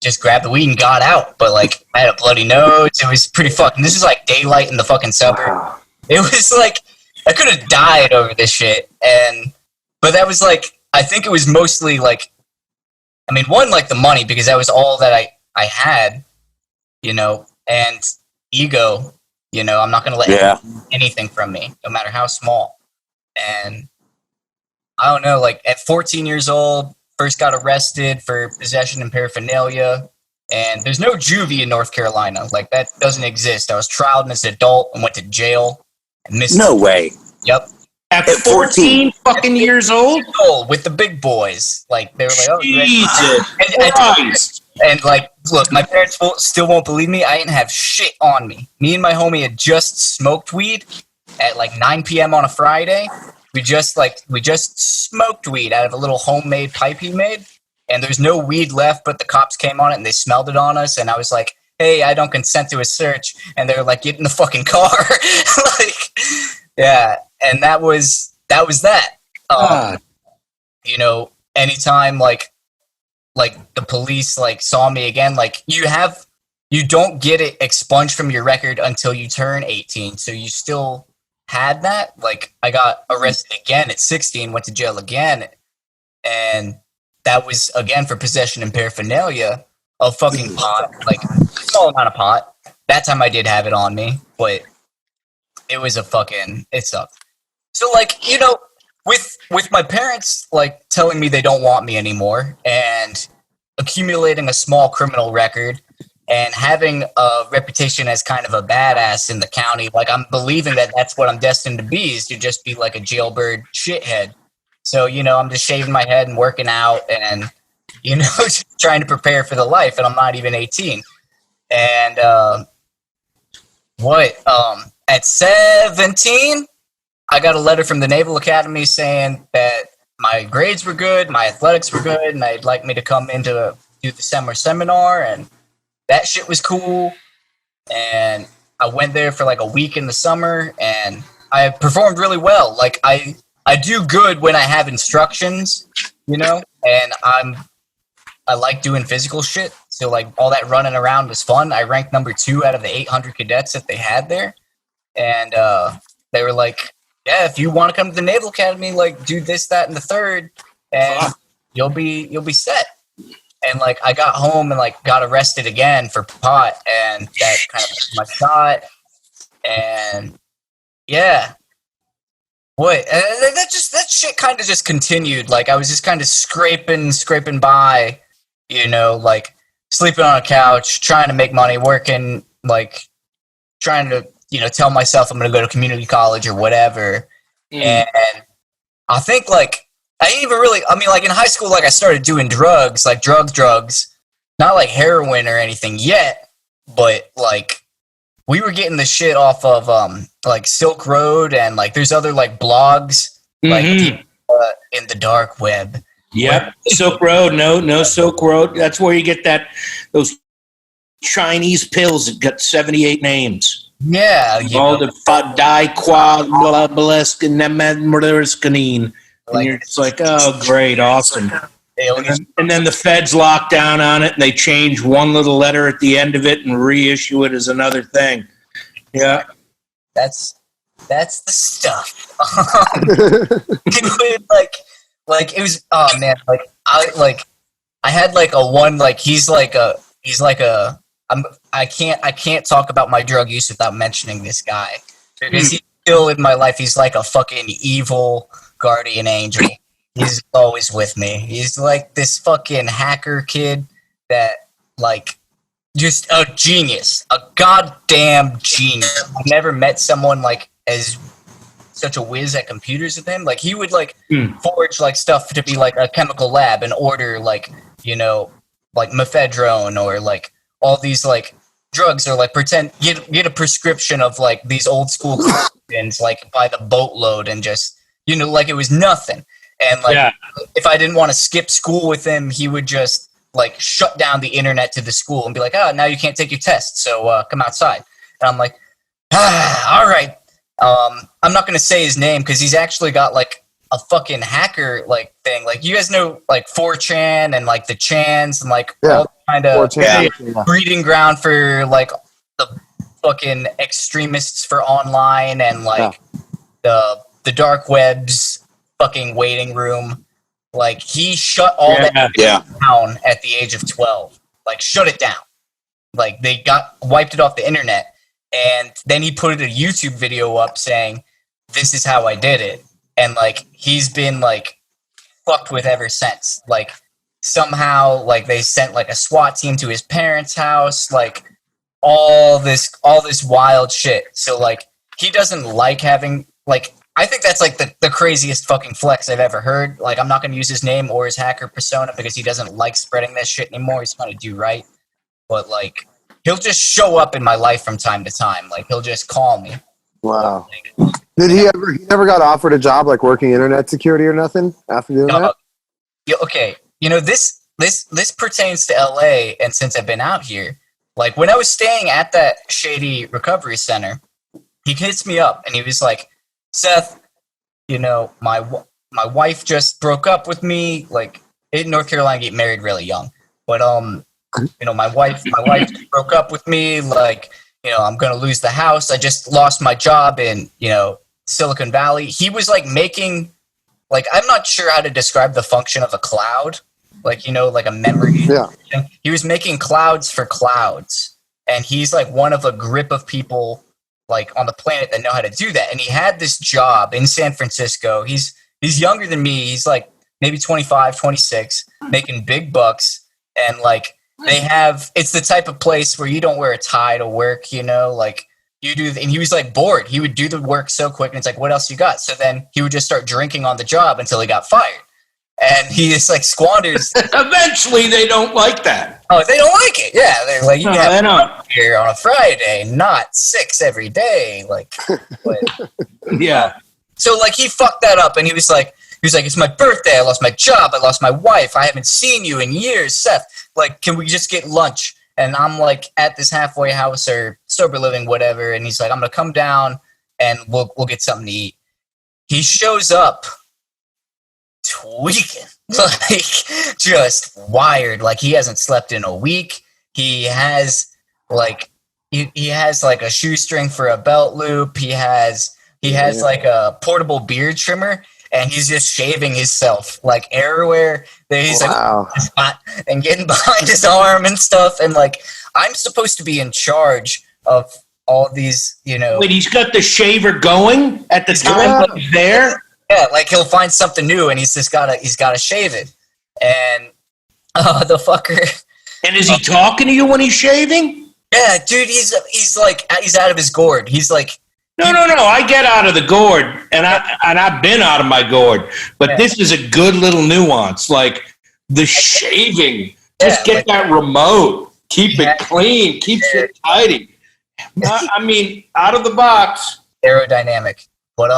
just grabbed the weed and got out. But like, I had a bloody nose. It was pretty fucking, this is like daylight in the fucking suburb. It was like, I could have died over this shit. But that was like, I think it was mostly like, I mean, one, like the money, because that was all that I had, you know, and ego, you know, I'm not going to let anything from me, no matter how small. And I don't know, like at 14 years old, first got arrested for possession and paraphernalia. And there's no juvie in North Carolina. Like, that doesn't exist. I was trialed as an adult and went to jail. And missed No way. Yep. At 14 fucking years old? With the big boys. Like, they were like, oh, Jesus and like, look, my parents still won't believe me. I didn't have shit on me. Me and my homie had just smoked weed at like 9 p.m. on a Friday. We just smoked weed out of a little homemade pipe he made. And there's no weed left, but the cops came on it and they smelled it on us. And I was like, hey, I don't consent to a search. And they were like, get in the fucking car. Like, yeah. And that was that. You know, anytime like the police like saw me again, like you don't get it expunged from your record until you turn 18. So you still had that, like I got arrested again at 16, went to jail again, and that was again for possession and paraphernalia of fucking pot, like small amount of pot. That time I did have it on me, but it was it sucked. So like, you know, with my parents like telling me they don't want me anymore and accumulating a small criminal record and having a reputation as kind of a badass in the county, like I'm believing that that's what I'm destined to be, is to just be like a jailbird shithead. So, you know, I'm just shaving my head and working out and, you know, just trying to prepare for the life, and I'm not even 18. And at 17, I got a letter from the Naval Academy saying that my grades were good, my athletics were good, and they'd like me to come in to do the summer seminar, and that shit was cool. And I went there for like a week in the summer, and I performed really well. Like I do good when I have instructions, you know, and I like doing physical shit. So like all that running around was fun. I ranked number 2 out of the 800 cadets that they had there. And they were like, yeah, if you want to come to the Naval Academy, like do this, that, and the third, and you'll be set. And like I got home and like got arrested again for pot, and that kind of was my shot. And yeah, that shit kind of just continued. Like I was just kind of scraping by, you know, like sleeping on a couch, trying to make money, working, like trying to, you know, tell myself I'm going to go to community college or whatever. And I think like, I didn't even really, I mean, like in high school, like I started doing drugs, like drugs, not like heroin or anything yet, but like we were getting the shit off of like Silk Road, and like there's other like blogs like in the dark web. Yep, Silk Road, no Silk Road. That's where you get those Chinese pills that got 78 names. Yeah, all the diquablescanine. And you're just like, oh, great, awesome. And then the feds lock down on it, and they change one little letter at the end of it and reissue it as another thing. Yeah. That's the stuff. It was like it was, oh man, I had like a one, like I can't talk about my drug use without mentioning this guy, because he's still in my life. He's like a fucking evil guardian angel. He's always with me. He's like this fucking hacker kid that like just a genius, a goddamn genius. I've never met someone like as such a whiz at computers as him. Like he would like forge like stuff to be like a chemical lab and order like, you know, like mephedrone or like all these like drugs, or like pretend get a prescription of like these old school coffins like by the boatload, and just, you know, like it was nothing. And like if I didn't want to skip school with him, he would just like shut down the internet to the school and be like, oh, now you can't take your test, so come outside. And I'm like, all right. I'm not gonna say his name because he's actually got like a fucking hacker like thing. Like you guys know like 4chan and like the Chans and like all kind of breeding ground for like the fucking extremists for online, and like the dark web's fucking waiting room. Like he shut all that down at the age of 12. Like shut it down. Like they wiped it off the internet, and then he put a YouTube video up saying, "This is how I did it." And like he's been like fucked with ever since. Like somehow like they sent like a SWAT team to his parents' house, like all this wild shit. So like he doesn't like having, like, I think that's like the craziest fucking flex I've ever heard. Like I'm not gonna use his name or his hacker persona because he doesn't like spreading that shit anymore. He's trying to do right. But like he'll just show up in my life from time to time. Like he'll just call me. Wow. Did he never got offered a job like working internet security or nothing after doing that? Okay. You know, this pertains to LA, and since I've been out here, like when I was staying at that shady recovery center, he hits me up and he was like, "Seth, you know, my wife just broke up with me. Like in North Carolina, get married really young. But you know, my wife broke up with me. Like, you know, I'm gonna lose the house. I just lost my job in, you know, Silicon Valley. He was like making, like, I'm not sure how to describe the function of a cloud, like, you know, like a memory. Yeah. He was making clouds for clouds, and he's like one of a grip of people like on the planet that know how to do that. And he had this job in San Francisco. He's younger than me. He's like maybe 25, 26, making big bucks. And like it's the type of place where you don't wear a tie to work, you know, like you do. And he was like bored. He would do the work so quick. And it's like, what else you got? So then he would just start drinking on the job until he got fired. And he just like squanders. Eventually, they don't like that. Oh, they don't like it. Yeah, they're like, you No, have they don't. here on a Friday, not 6 every day. Like, but, Yeah. so like he fucked that up, and he was like, it's my birthday. I lost my job. I lost my wife. I haven't seen you in years, Seth. Like, can we just get lunch? And I'm like at this halfway house or sober living, whatever. And he's like, I'm gonna come down and we'll get something to eat. He shows up tweaking, like just wired. Like he hasn't slept in a week. He has like he has like a shoestring for a belt loop. He has like a portable beard trimmer, and he's just shaving himself like everywhere. He's Wow. like spot and getting behind his arm and stuff. And like I'm supposed to be in charge of all these, you know. Wait, he's got the shaver going at the time Yeah. that he's there? Yeah, like he'll find something new, and he's gotta shave it. And the fucker. And is he talking to you when he's shaving? Yeah, dude, he's out of his gourd. He's like, No. I get out of the gourd, and I've been out of my gourd. But Yeah. this is a good little nuance, like the shaving. Just Yeah, get that remote. Keep it clean. Keep it tidy. I mean, out of the box. aerodynamic. But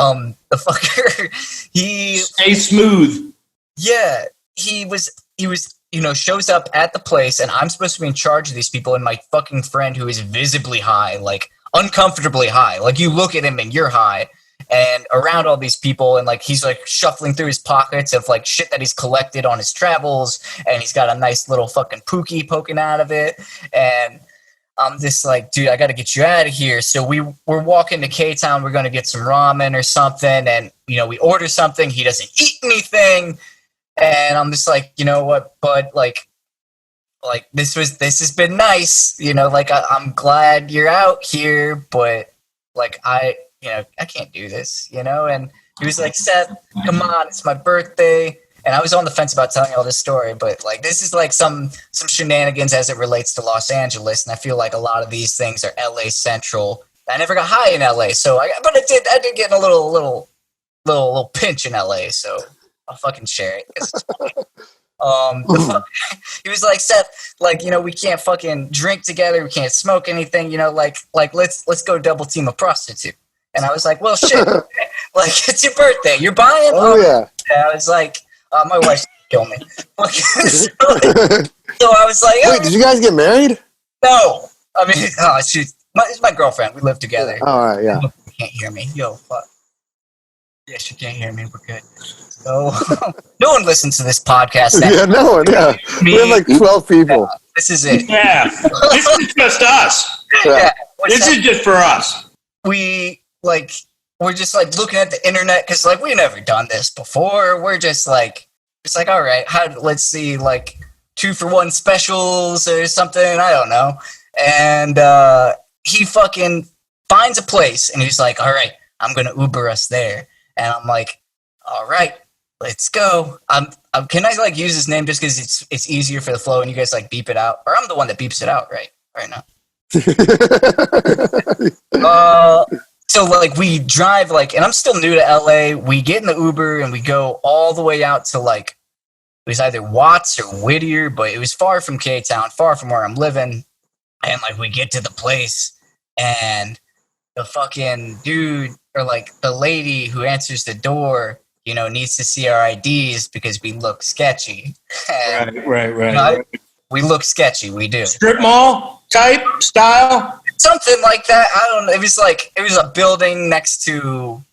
the fucker, he Stay smooth. yeah, he was you know, shows up at the place, and I'm supposed to be in charge of these people, and my fucking friend who is visibly high, like uncomfortably high, like you look at him and you're high, and around all these people, and like he's like shuffling through his pockets of like shit that he's collected on his travels, and he's got a nice little fucking pookie poking out of it, and I'm just like, dude, I got to get you out of here. So we're walking to K-Town. We're going to get some ramen or something. And, you know, we order something. He doesn't eat anything. And I'm just like, you know what, bud, like this has been nice. You know, like I'm glad you're out here, but like I can't do this, you know? And he was like, Seth, come on, it's my birthday. And I was on the fence about telling all this story, but like this is like some shenanigans as it relates to Los Angeles, and I feel like a lot of these things are LA central. I never got high in LA, but I did get a little pinch in LA, so I'll fucking share it. 'Cause it's funny. He was like, Seth, like, you know, we can't fucking drink together, we can't smoke anything, you know, like let's go double team a prostitute. And I was like, well, shit, like it's your birthday, you're buying. Oh yeah. I was like. My wife's gonna kill me. So I was like, oh, Wait, did you guys get married? no. I mean, it's my girlfriend. We live together. All right, yeah. She can't hear me. Yo, fuck. Yeah, she can't hear me. We're good. So, no one listens to this podcast. Yeah, no one, yeah. We have like 12 people. This is it. Yeah. This is just us. Yeah. This is just for us. We're just like looking at the internet because like we've never done this before. We're just like, it's like, all right, let's see, like 2-for-1 specials or something. I don't know. And he fucking finds a place, and he's like, all right, I'm gonna Uber us there. And I'm like, all right, let's go. Can I like use his name just because it's easier for the flow, and you guys like beep it out, or I'm the one that beeps it out right now. So, like, we drive, like, and I'm still new to LA. We get in the Uber, and we go all the way out to, like, it was either Watts or Whittier, but it was far from K-Town, far from where I'm living. And, like, we get to the place, and the fucking dude, or, like, the lady who answers the door, you know, needs to see our IDs because we look sketchy. And, Right. you know, we look sketchy, we do. Strip mall type style? Something like that. I don't know. It was a building next to,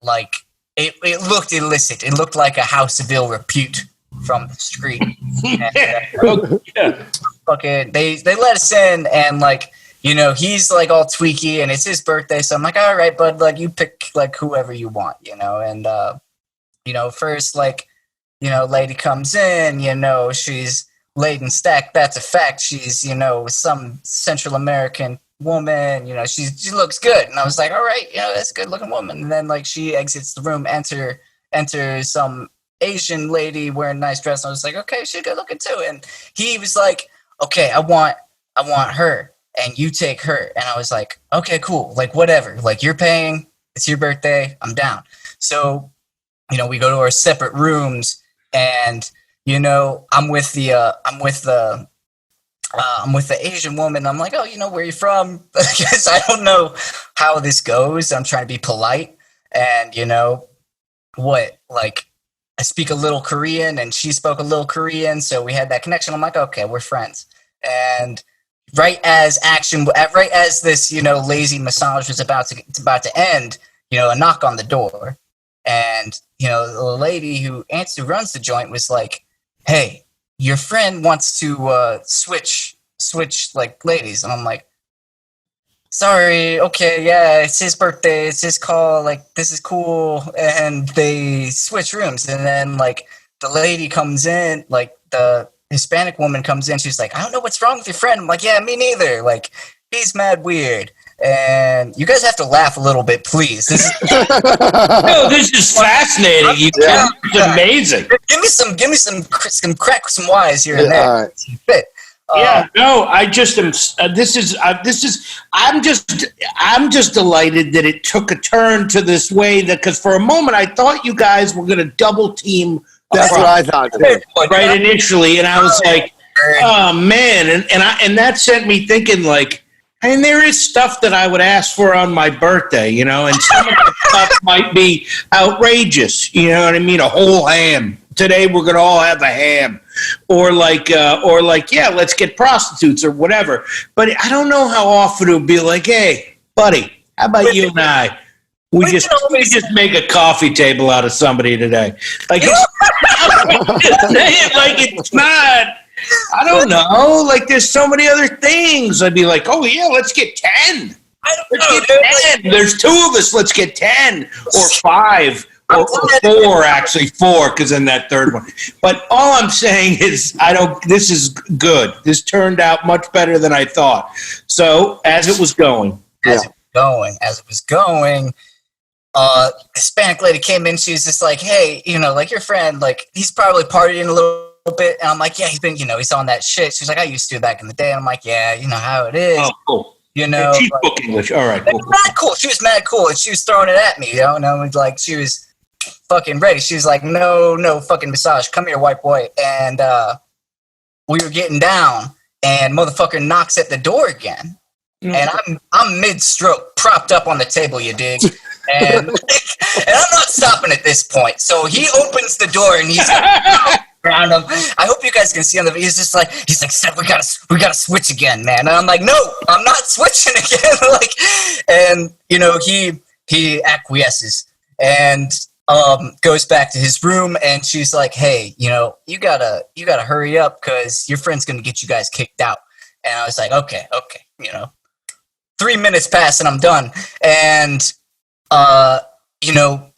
like, it looked illicit. It looked like a house of ill repute from the street. And, Yeah. fucking, they let us in, and like you know, he's like all tweaky and it's his birthday. So I'm like, all right, bud, like you pick like whoever you want, you know? And, you know, first, like, you know, lady comes in, you know, she's laid and stacked. That's a fact. She's, you know, some Central American woman, you know, she looks good. And I was like, all right, you know, that's a good looking woman. And then like she exits the room, enter some Asian lady wearing a nice dress. And I was like, okay, she's good looking too. And he was like, okay, I want her and you take her. And I was like, okay, cool. Like whatever, like you're paying, it's your birthday, I'm down. So, you know, we go to our separate rooms and, you know, I'm with the Asian woman. I'm like, oh, you know, where you from? Because I don't know how this goes. I'm trying to be polite. And, you know, like, I speak a little Korean and she spoke a little Korean. So we had that connection. I'm like, okay, we're friends. And right as this, you know, lazy massage was about to end, you know, a knock on the door. And, you know, the lady who runs the joint was like, hey, your friend wants to switch like ladies. And I'm like, sorry, okay, yeah, it's his birthday, it's his call, like this is cool. And they switch rooms. And then like the lady comes in, like the Hispanic woman comes in, she's like, I don't know what's wrong with your friend. I'm like, yeah, me neither. Like, he's mad weird. And you guys have to laugh a little bit, please. This is fascinating. It's amazing. Give me some crack some wise here and there. Right. I'm just delighted that it took a turn to this way, because for a moment I thought you guys were going to double team. That's what I thought too. Right initially, and I was like, oh man, and that sent me thinking like, and there is stuff that I would ask for on my birthday, you know, and some of the stuff might be outrageous, you know what I mean? A whole ham. Today we're going to all have a ham. Or like, yeah, let's get prostitutes or whatever. But I don't know how often it would be like, hey, buddy, how about you and I? We just make a coffee table out of somebody today. Like, it's not. I don't know. Like, there's so many other things. I'd be like, oh, yeah, let's get 10. Let's get 10. There's 2 of us. Let's get 10 or 5 or 4, actually 4, because in that third one. But all I'm saying is this is good. This turned out much better than I thought. So as it was going. Hispanic lady came in. She was just like, hey, you know, like your friend, like he's probably partying a little bit. And I'm like, yeah, he's been, you know, he's on that shit. She's like, I used to back in the day. And I'm like, yeah, you know how it is. Oh, cool. You know, she spoke English. All right, cool. Mad cool. She was mad cool, and she was throwing it at me. You know, and I was like, she was fucking ready. She was like, no fucking massage. Come here, white boy. And we were getting down, and motherfucker knocks at the door again. And I'm mid-stroke, propped up on the table, you dig? And, and I'm not stopping at this point. So he opens the door, and he's like, around him. I hope you guys can see on the video. He's like, Seth, we gotta switch again, man. And I'm like, no, I'm not switching again. Like, and you know, he acquiesces and goes back to his room. And she's like, hey, you know, you gotta hurry up because your friend's gonna get you guys kicked out. And I was like, okay, you know. 3 minutes pass and I'm done. And you know,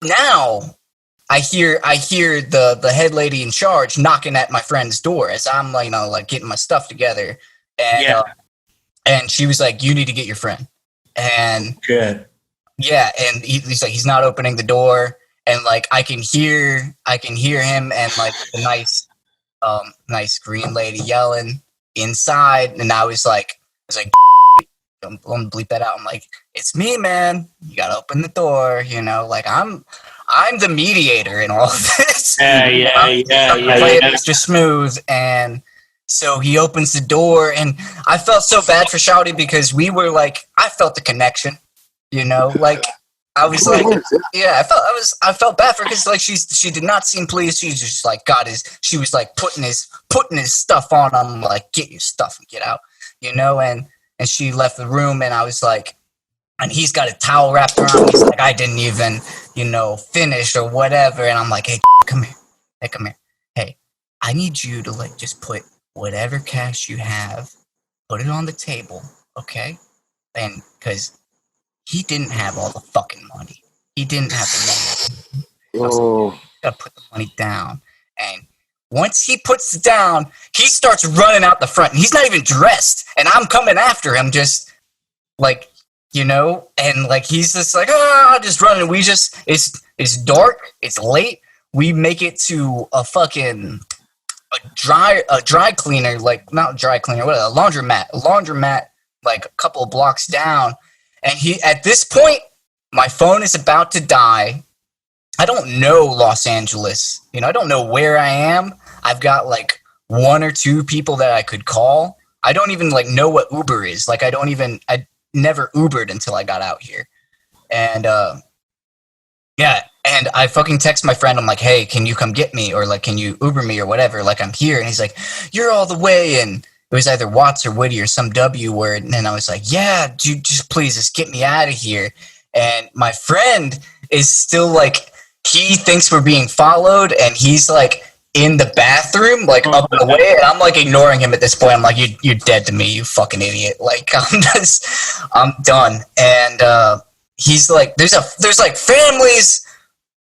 now I hear the head lady in charge knocking at my friend's door as I'm like, you know, like getting my stuff together. And and she was like, you need to get your friend. And good. Yeah, and he's like, he's not opening the door, and like I can hear him and like the nice green lady yelling inside, and I was like I'm gonna bleep that out. I'm like, it's me, man. You gotta open the door, you know, like I'm the mediator in all of this. Yeah. Just smooth. And so he opens the door, and I felt so bad for Shouty because we were like, I felt the connection, you know, like I was like, yeah, I felt bad for her because like she did not seem pleased. She just like she was like putting his stuff on. I'm like, get your stuff and get out, you know, and she left the room, and I was like, and he's got a towel wrapped around. He's like, I didn't even, you know, finish or whatever. And I'm like, hey, come here. Hey, come here. Hey, I need you to like just put whatever cash you have put it on the table, okay? And because he didn't have all the fucking money. He didn't have the money. Oh. Gotta put the money down. And once he puts it down, he starts running out the front. And he's not even dressed. And I'm coming after him just like, and like he's just like, just running. It's dark, it's late. We make it to a dry cleaner, like not dry cleaner, what a laundromat, like a couple of blocks down. And at this point, my phone is about to die. I don't know Los Angeles. I don't know where I am. I've got like one or two people that I could call. I don't even like know what Uber is. Like I never Ubered until I got out here. And and I fucking text my friend. I'm like, hey, can you come get me? Or like, can you Uber me or whatever? Like I'm here. And he's like, you're all the way. And it was either Watts or Whitty or some W word. And then I was like, yeah, dude, please just get me out of here. And my friend is still like, he thinks we're being followed, and he's like in the bathroom, like up and away, and I'm like ignoring him at this point. I'm like, you're dead to me, you fucking idiot. Like I'm done. And he's like, there's like families,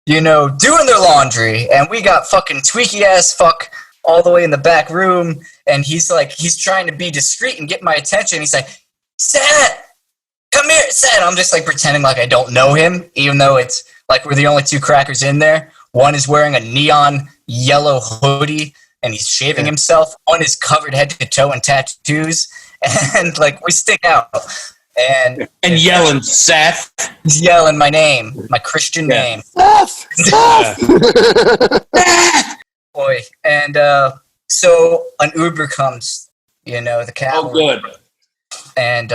doing their laundry, and we got fucking tweaky ass fuck all the way in the back room, and he's trying to be discreet and get my attention. He's like, Seth, come here, Seth. I'm just like pretending like I don't know him, even though it's like we're the only two crackers in there. One is wearing a neon yellow hoodie and he's shaving himself. One is covered head to toe in tattoos, and like we stick out. And yelling, Seth. He's yelling my name, my Christian name. Seth! Boy. And so an Uber comes, the cab. Oh, good. And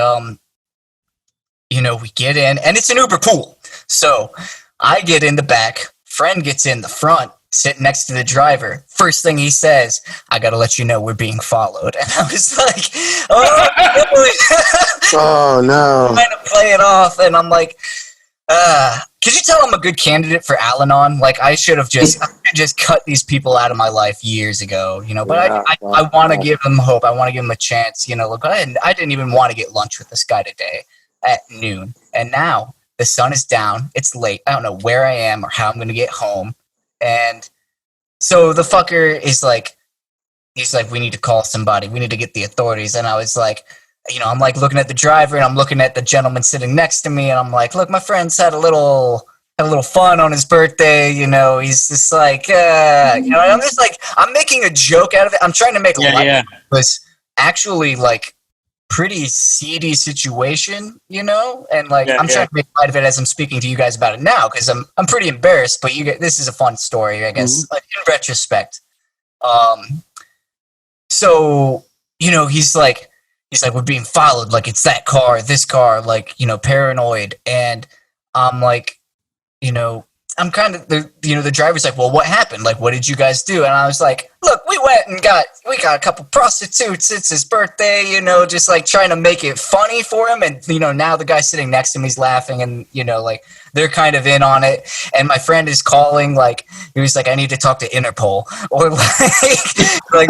we get in, and it's an Uber pool. So I get in the back, friend gets in the front, sitting next to the driver. First thing he says, I gotta let you know we're being followed. And I was like, oh no. Trying to play it off, and I'm like, could you tell I'm a good candidate for Al-Anon? Like I should have just cut these people out of my life years ago, but I want to give them hope. I want to give them a chance, look, I didn't even want to get lunch with this guy today at noon. And now the sun is down. It's late. I don't know where I am or how I'm going to get home. And so the fucker is like, he's like, we need to call somebody. We need to get the authorities. And I was like, I'm like looking at the driver, and I'm looking at the gentleman sitting next to me, and I'm like, look, my friend's had a little fun on his birthday. He's just like, I'm just like, I'm making a joke out of it. I'm trying to make light of it. It was actually like pretty seedy situation, and like I'm trying to make light of it as I'm speaking to you guys about it now, because I'm pretty embarrassed, but this is a fun story, I guess, like in retrospect. So he's like we're being followed, like it's that car, this car, like paranoid. And I'm like, I'm kind of the driver's like, well, what happened? Like, what did you guys do? And I was like, look, we went and got a couple prostitutes. It's his birthday, just like trying to make it funny for him. And, now the guy sitting next to me is laughing, and, like they're kind of in on it. And my friend is calling, like, he was like, I need to talk to Interpol, or like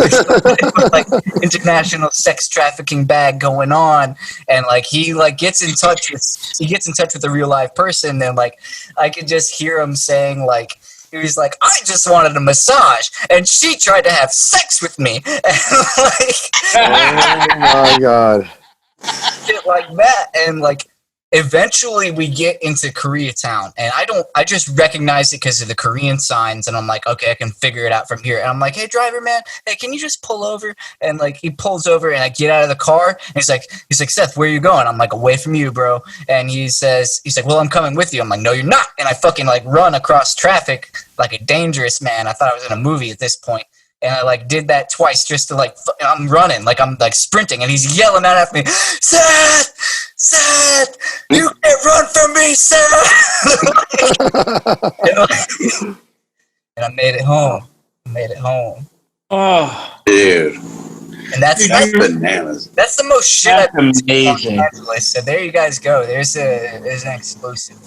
international sex trafficking bag going on. And like, he like gets in touch with a real live person. And like, I could just hear him saying like, he was like, I just wanted a massage, and she tried to have sex with me. And like, oh my God. Shit like that. And like, eventually we get into Koreatown, and I just recognize it because of the Korean signs, and I'm like, okay, I can figure it out from here. And I'm like, hey driver man, hey, can you just pull over? And like he pulls over, and I get out of the car, and he's like, Seth, where are you going? I'm like, away from you, bro. And he's like, well, I'm coming with you. I'm like, no, you're not. And I fucking like run across traffic like a dangerous man. I thought I was in a movie at this point. And I like did that twice just to like, I'm running, like I'm like sprinting, and he's yelling out at me, Seth, you can't run from me, Seth. And I made it home. Oh, dude. And that's bananas. That's the most shit That's I've seen in amazing. Los Angeles. So there you guys go. There's an exclusive.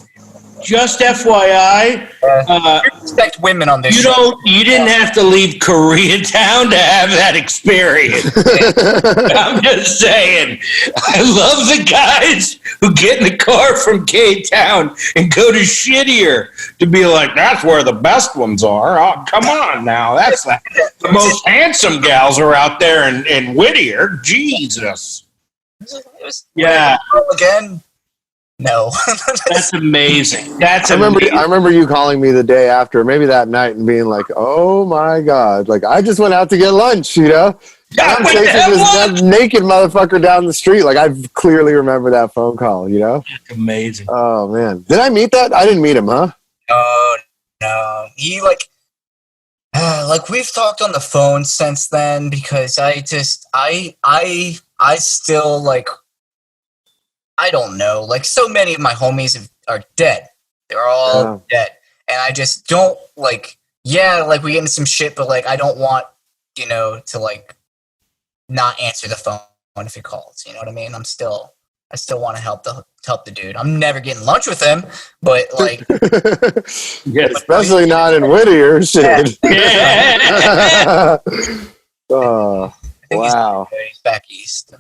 Just FYI, respect women on this. You didn't have to leave Koreatown to have that experience. I'm just saying. I love the guys who get in the car from K-Town and go to shittier to be like, that's where the best ones are. Oh, come on now. That's the most handsome gals are out there in Whittier. Jesus. Yeah. Again. No. That's amazing. I remember you calling me the day after, maybe that night, and being like, "Oh my god!" Like I just went out to get lunch, you know. I'm chasing this naked motherfucker down the street. Like I clearly remember that phone call, you know. Amazing. Oh man, did I meet that? I didn't meet him, huh? No. He like we've talked on the phone since then because I still like. I don't know. Like, so many of my homies are dead. They're all dead. And I just don't, like, we get into some shit, but, like, I don't want, to, like, not answer the phone if he calls. You know what I mean? I still want to help the dude. I'm never getting lunch with him, but, like... yeah, especially not in Whittier. Shit. Yeah. Oh, wow. He's back east.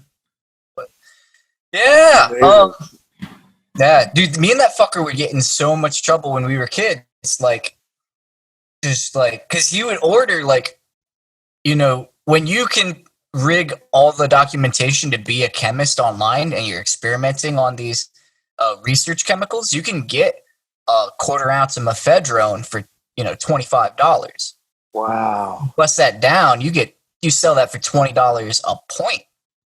Yeah. Yeah, dude, me and that fucker would get in so much trouble when we were kids. Like, just like, because he would order, like, when you can rig all the documentation to be a chemist online and you're experimenting on these research chemicals, you can get a quarter ounce of mephedrone for, $25. Wow. Bust that down, you sell that for $20 a point,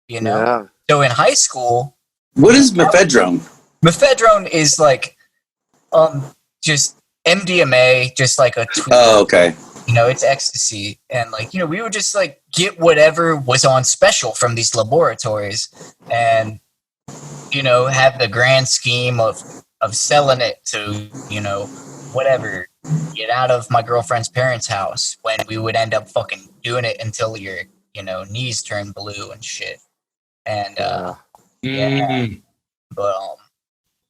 Yeah. So in high school, what is mephedrone? Mephedrone is like, just MDMA, just like a tweet. Oh, okay. It's ecstasy, and like we would just like get whatever was on special from these laboratories, and have the grand scheme of selling it to whatever, get out of my girlfriend's parents' house when we would end up fucking doing it until your knees turn blue and shit. And yeah, but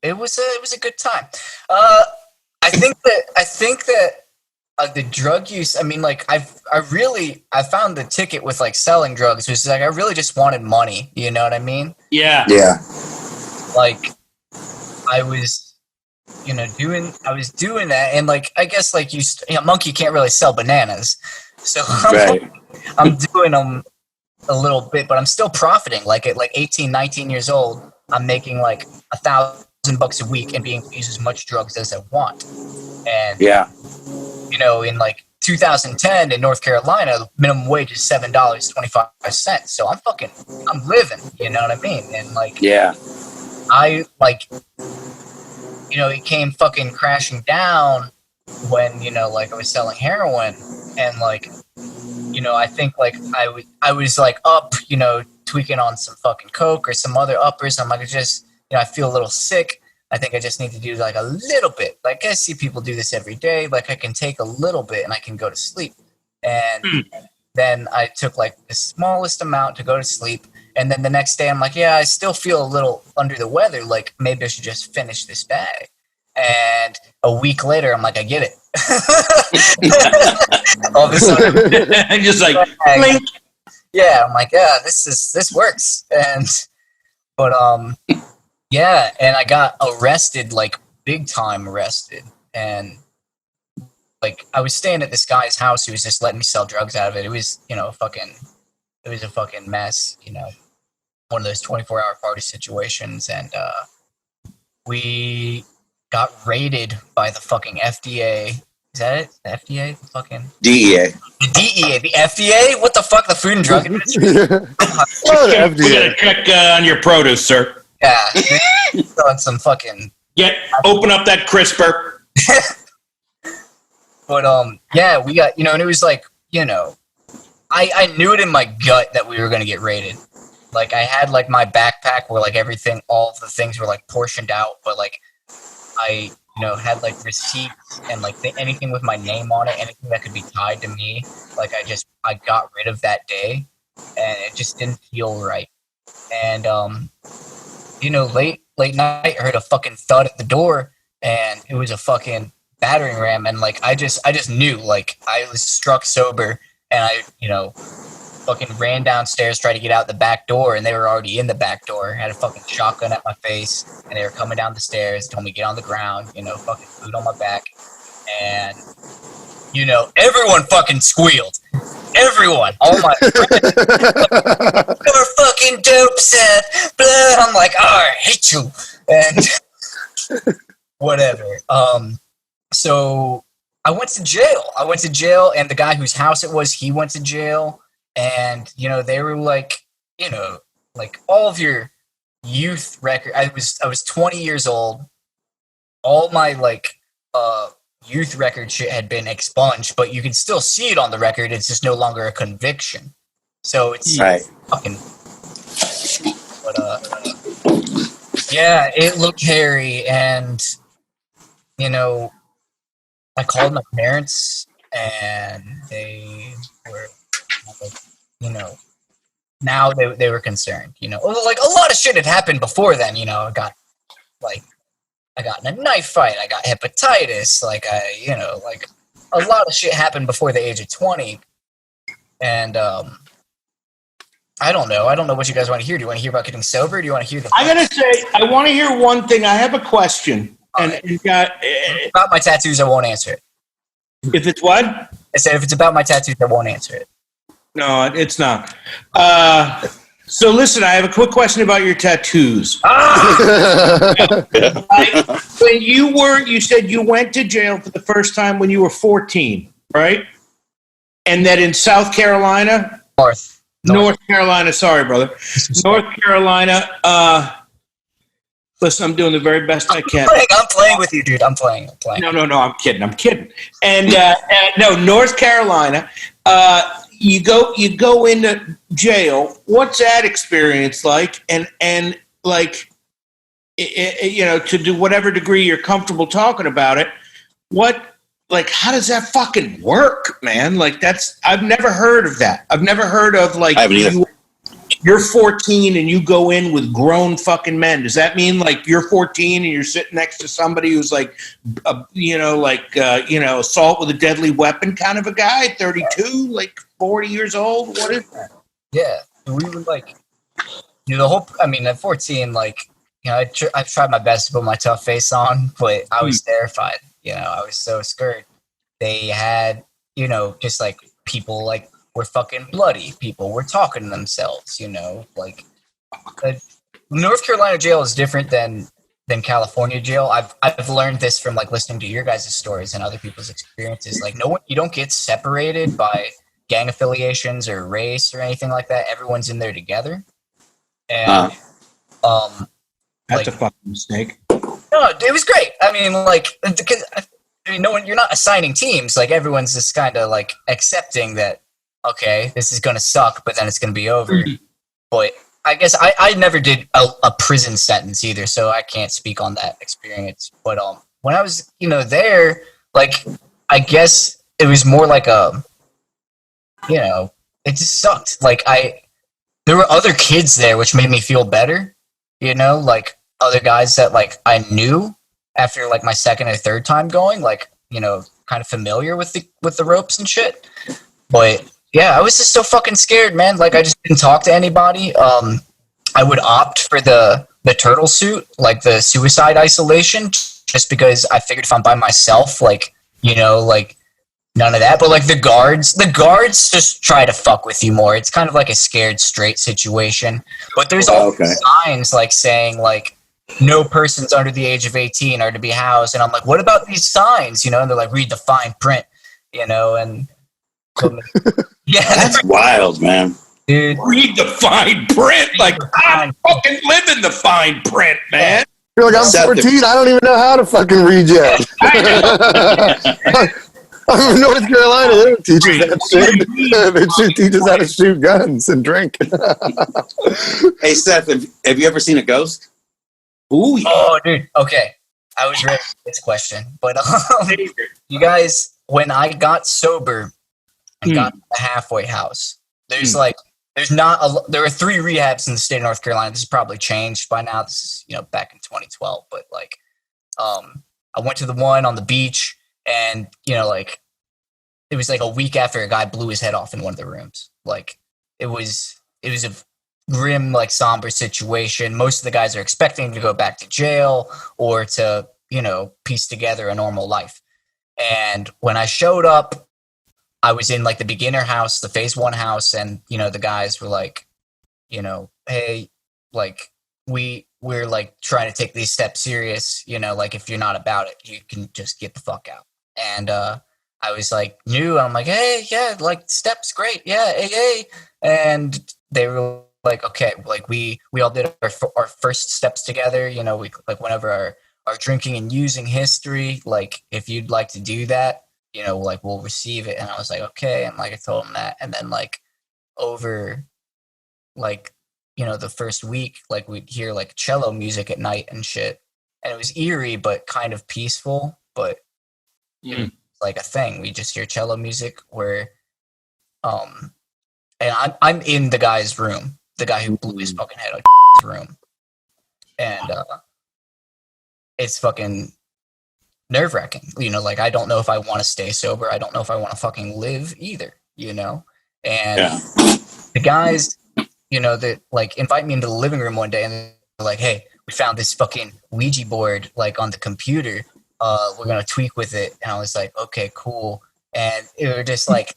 it was a good time. I think that the drug use. I mean, like I found the ticket with like selling drugs was like I really just wanted money. You know what I mean? Yeah. Yeah. Like I was doing that, and like I guess like a monkey can't really sell bananas, so I'm doing them a little bit, but I'm still profiting. Like at like 18, 19 years old, I'm making like $1,000 a week and being able to use as much drugs as I want. And yeah, in like 2010 in North Carolina, the minimum wage is $7.25. So I'm living. You know what I mean? And like, yeah, I like, it came fucking crashing down when like I was selling heroin, and like. I think like I was like up, tweaking on some fucking coke or some other uppers. I'm like, I feel a little sick. I think I just need to do like a little bit. Like I see people do this every day. Like I can take a little bit and I can go to sleep. And then I took like the smallest amount to go to sleep. And then the next day I'm like, yeah, I still feel a little under the weather. Like maybe I should just finish this bag. And a week later, I'm like, I get it. All of a sudden, I'm just like, blink. Yeah, I'm like, yeah, this works. But yeah, and I got arrested, like big time arrested, and like I was staying at this guy's house who was just letting me sell drugs out of it. It was, it was a fucking mess, one of those 24-hour party situations, and we got raided by the fucking FDA. Is that it? The FDA? The fucking... DEA. The DEA. The FDA? What the fuck? The Food and Drug Administration? We gotta check on your produce, sir. Yeah. On some fucking... Open up that crisper. But, yeah, we got, and it was like, I knew it in my gut that we were going to get raided. Like, I had, like, my backpack where, like, all of the things were, like, portioned out, but, like, I, had like receipts and like anything with my name on it, anything that could be tied to me. Like I got rid of that day, and it just didn't feel right. And late night, I heard a fucking thud at the door, and it was a fucking battering ram, and like I just knew, like I was struck sober, and I fucking ran downstairs, tried to get out the back door, and they were already in the back door. Had a fucking shotgun at my face, and they were coming down the stairs, told me get on the ground, fucking food on my back, and everyone fucking squealed. Everyone, all my friends, you're fucking dope, Seth. Blah. I'm like, I hate you, and whatever. So I went to jail, and the guy whose house it was, he went to jail, and they were like, like all of your youth record. I was 20 years old. All my youth record shit had been expunged, but you can still see it on the record. It's just no longer a conviction. So it's fucking. But yeah, it looked hairy, and I called my parents, and they were, now they were concerned. Like a lot of shit had happened before then. I got in a knife fight. I got hepatitis. Like a lot of shit happened before the age of 20. And I don't know. I don't know what you guys want to hear. Do you want to hear about getting sober? Do you want to hear the? I gotta say, I want to hear one thing. I have a question, and you got about my tattoos. I won't answer it. If it's what? I said if it's about my tattoos, I won't answer it. No, it's not. So listen, I have a quick question about your tattoos. When you said you went to jail for the first time when you were 14, right? And that in South Carolina? North Carolina, sorry, brother. North Carolina, listen, I'm doing the very best I can. I'm playing with you, dude. I'm playing. No, I'm kidding. And no, North Carolina, you go into jail. What's that experience like? And like, to do whatever degree you're comfortable talking about it, how does that fucking work, man? Like I've never heard of that. I've never heard of like, you're 14 and you go in with grown fucking men. Does that mean like you're 14 and you're sitting next to somebody who's like, assault with a deadly weapon kind of a guy, 32, like 40 years old? What is that? Yeah. We were like, at 14, I've tried my best to put my tough face on, but I was terrified. I was so scared. They had, just like people like were fucking bloody. People were talking to themselves, North Carolina jail is different than California jail. I've learned this from like listening to your guys' stories and other people's experiences. Like you don't get separated by gang affiliations or race or anything like that. Everyone's in there together. And that's a fucking mistake. No, it was great. You're not assigning teams. Like everyone's just kind of like accepting that, okay, this is going to suck, but then it's going to be over. Mm-hmm. But I guess I never did a prison sentence either, so I can't speak on that experience. But when I was, there, like, I guess it was more like it just sucked. Like there were other kids there, which made me feel better, like other guys that like I knew after like my second or third time going, like, kind of familiar with the ropes and shit. But yeah, I was just so fucking scared, man. Like I just didn't talk to anybody. I would opt for the turtle suit, like the suicide isolation, just because I figured if I'm by myself, like, like none of that. But like the guards just try to fuck with you more. It's kind of like a scared straight situation. But there's all signs like saying like no persons under the age of 18 are to be housed. And I'm like, what about these signs? And they're like, read the fine print, and yeah, that's wild, man. Dude, read the fine print. Like I fucking live in the fine print, man. You're like, I'm 14. I don't even know how to fucking read yet. I'm in North Carolina. They don't teach us that shit. They teach us how to shoot guns and drink. Hey, Seth, have you ever seen a ghost? Ooh, yeah. Oh, dude. Okay. I was ready for this question. But you guys, when I got sober and got to the halfway house, there were 3 rehabs in the state of North Carolina. This has probably changed by now. This is, back in 2012. But like, I went to the one on the beach, and like it was like a week after a guy blew his head off in one of the rooms. Like it was a grim, like somber situation. Most of the guys are expecting to go back to jail or to piece together a normal life. And when I showed up, I was in like the beginner house, the phase 1 house, and the guys were like, hey, like we're like trying to take these steps serious, like if you're not about it, you can just get the fuck out. And I was like new, and I'm like, hey, yeah, like steps, great, yeah, hey. And they were like, okay, like we all did our first steps together, we like went over our drinking and using history, like if you'd like to do that, like we'll receive it. And I was like, okay. And like I told him that. And then like over like the first week, like we'd hear like cello music at night and shit, and it was eerie but kind of peaceful. But it was like a thing. We just hear cello music where and I'm in the guy's room, the guy who blew his fucking head out of room, and it's fucking nerve-wracking. Like I don't know if I want to stay sober. I don't know if I want to fucking live either, and the guys that like invite me into the living room one day, and they're like, hey, we found this fucking Ouija board like on the computer, we're gonna tweak with it. And I was like, okay, cool. And it was just like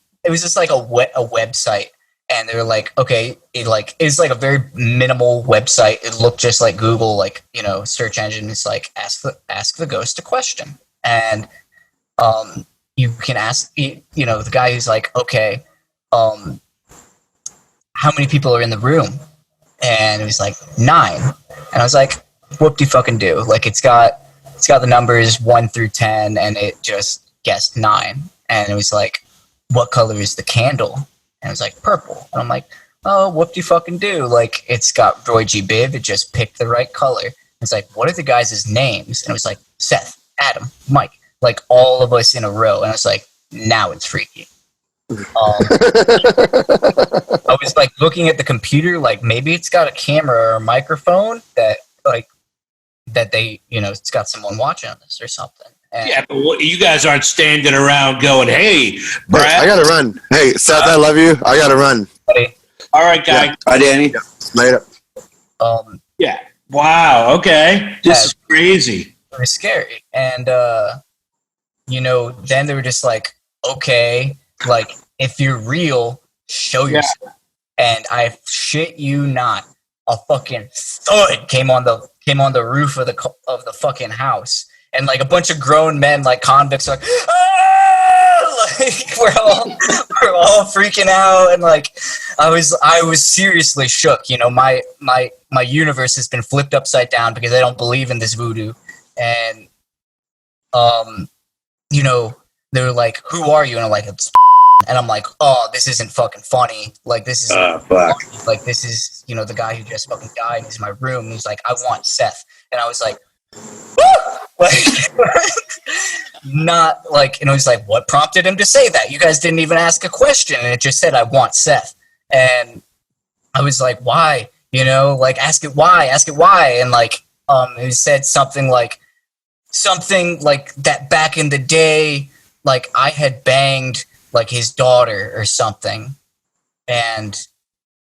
a website, and they were like, okay, it's like a very minimal website. It looked just like Google, like search engine. It's like ask the ghost a question, and you can ask the guy who's like, okay, how many people are in the room? And it was like 9. And I was like, whoop de fucking do. Like it's got the numbers 1 through 10, and it just guessed 9. And it was like, what color is the candle? And it was like purple. And I'm like, oh, whoop de fucking do. Like it's got Roy G. Biv. It just picked the right color. It's like, what are the guys' names? And it was like Seth, Adam, Mike, like all of us in a row. And I was like, now it's freaky. I was like looking at the computer, like maybe it's got a camera or a microphone that they, it's got someone watching this or something. And yeah, but you guys aren't standing around going, hey, Brad. I gotta run. Hey, Seth, I love you. I gotta run. Buddy. All right, guy. Yeah. Bye, Danny. Yeah. Later. Yeah. Wow. Okay. This is crazy. It was scary. And, then they were just like, okay, like if you're real, show yourself. And I shit you not, a fucking thud came on the roof of the fucking house, and like a bunch of grown men, like convicts, are like, ah! Like we're all freaking out, and like I was seriously shook. My universe has been flipped upside down because I don't believe in this voodoo, and they were like, who are you? And I'm like, it's. And I'm like, oh, this isn't fucking funny. Like, this is fuck. Like, this is, the guy who just fucking died is in my room. And he's like, I want Seth. And I was like, woo! Like, not like, and I was like, what prompted him to say that? You guys didn't even ask a question. And it just said, I want Seth. And I was like, why? Like, ask it why. And like, it said something like that back in the day, like I had banged like his daughter or something, and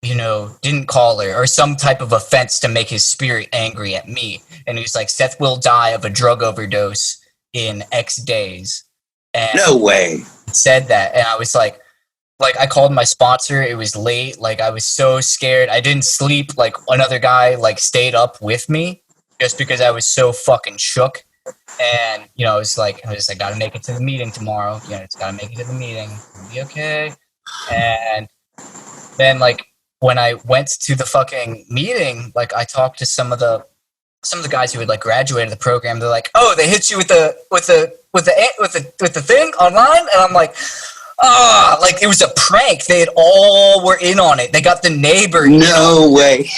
didn't call her, or some type of offense to make his spirit angry at me. And he was like, Seth will die of a drug overdose in X days. And no way. He said that, and I was like I called my sponsor. It was late. like I was so scared. I didn't sleep. Like another guy like stayed up with me just because I was so fucking shook. And I was like, gotta make it to the meeting tomorrow. It's gotta make it to the meeting. It'll be okay. And then like when I went to the fucking meeting, like I talked to some of the guys who had like graduated the program. They're like, oh, they hit you with the thing online, and I'm like, like it was a prank. They all were in on it. They got the neighbor. No way.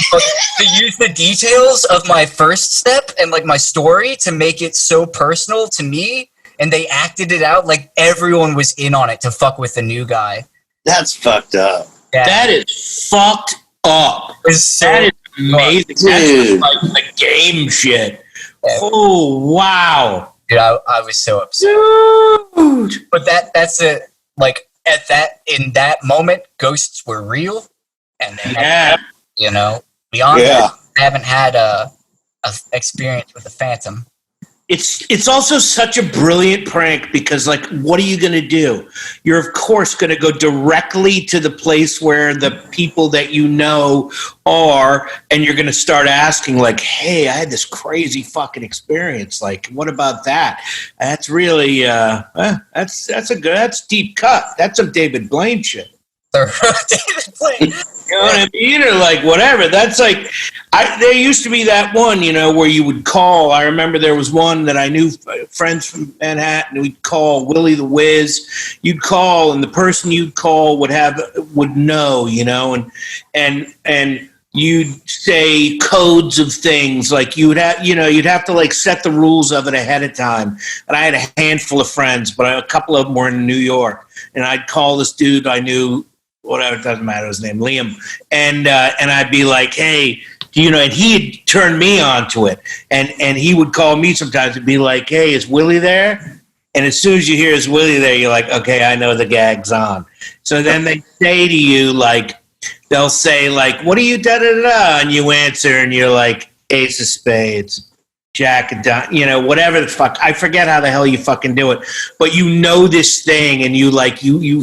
To use the details of my first step and like my story to make it so personal to me, and they acted it out like everyone was in on it to fuck with the new guy. That's fucked up. Yeah. That is fucked up. So that is amazing. Dude. That's like the game shit. Yeah. Oh, wow. Dude, I was so upset. Dude. But that's it. Like in that moment, ghosts were real, and they had, beyond that, I haven't had a experience with a phantom. It's also such a brilliant prank because, like, what are you going to do? You're, of course, going to go directly to the place where the people that you know are, and you're going to start asking, like, hey, I had this crazy fucking experience. Like, what about that? That's really, that's deep cut. That's some David Blaine shit. David Blaine. You know what I mean? Or like whatever. That's like, there used to be that one, where you would call. I remember there was one that I knew, friends from Manhattan, we'd call Willie the Wiz. You'd call, and the person you'd call would know, and you'd say codes of things. Like you'd have to like set the rules of it ahead of time. And I had a handful of friends, but a couple of them were in New York, and I'd call this dude I knew. Whatever, it doesn't matter his name, Liam, and I'd be like, hey, and he'd turn me on to it, and he would call me sometimes and be like, hey, is Willie there? And as soon as you hear is Willie there, you're like, okay, I know the gag's on. So then they say to you, like, they'll say, like, what are you da-da-da-da? And you answer, and you're like, ace of spades, jack of diamonds, whatever the fuck. I forget how the hell you fucking do it. But you know this thing, and you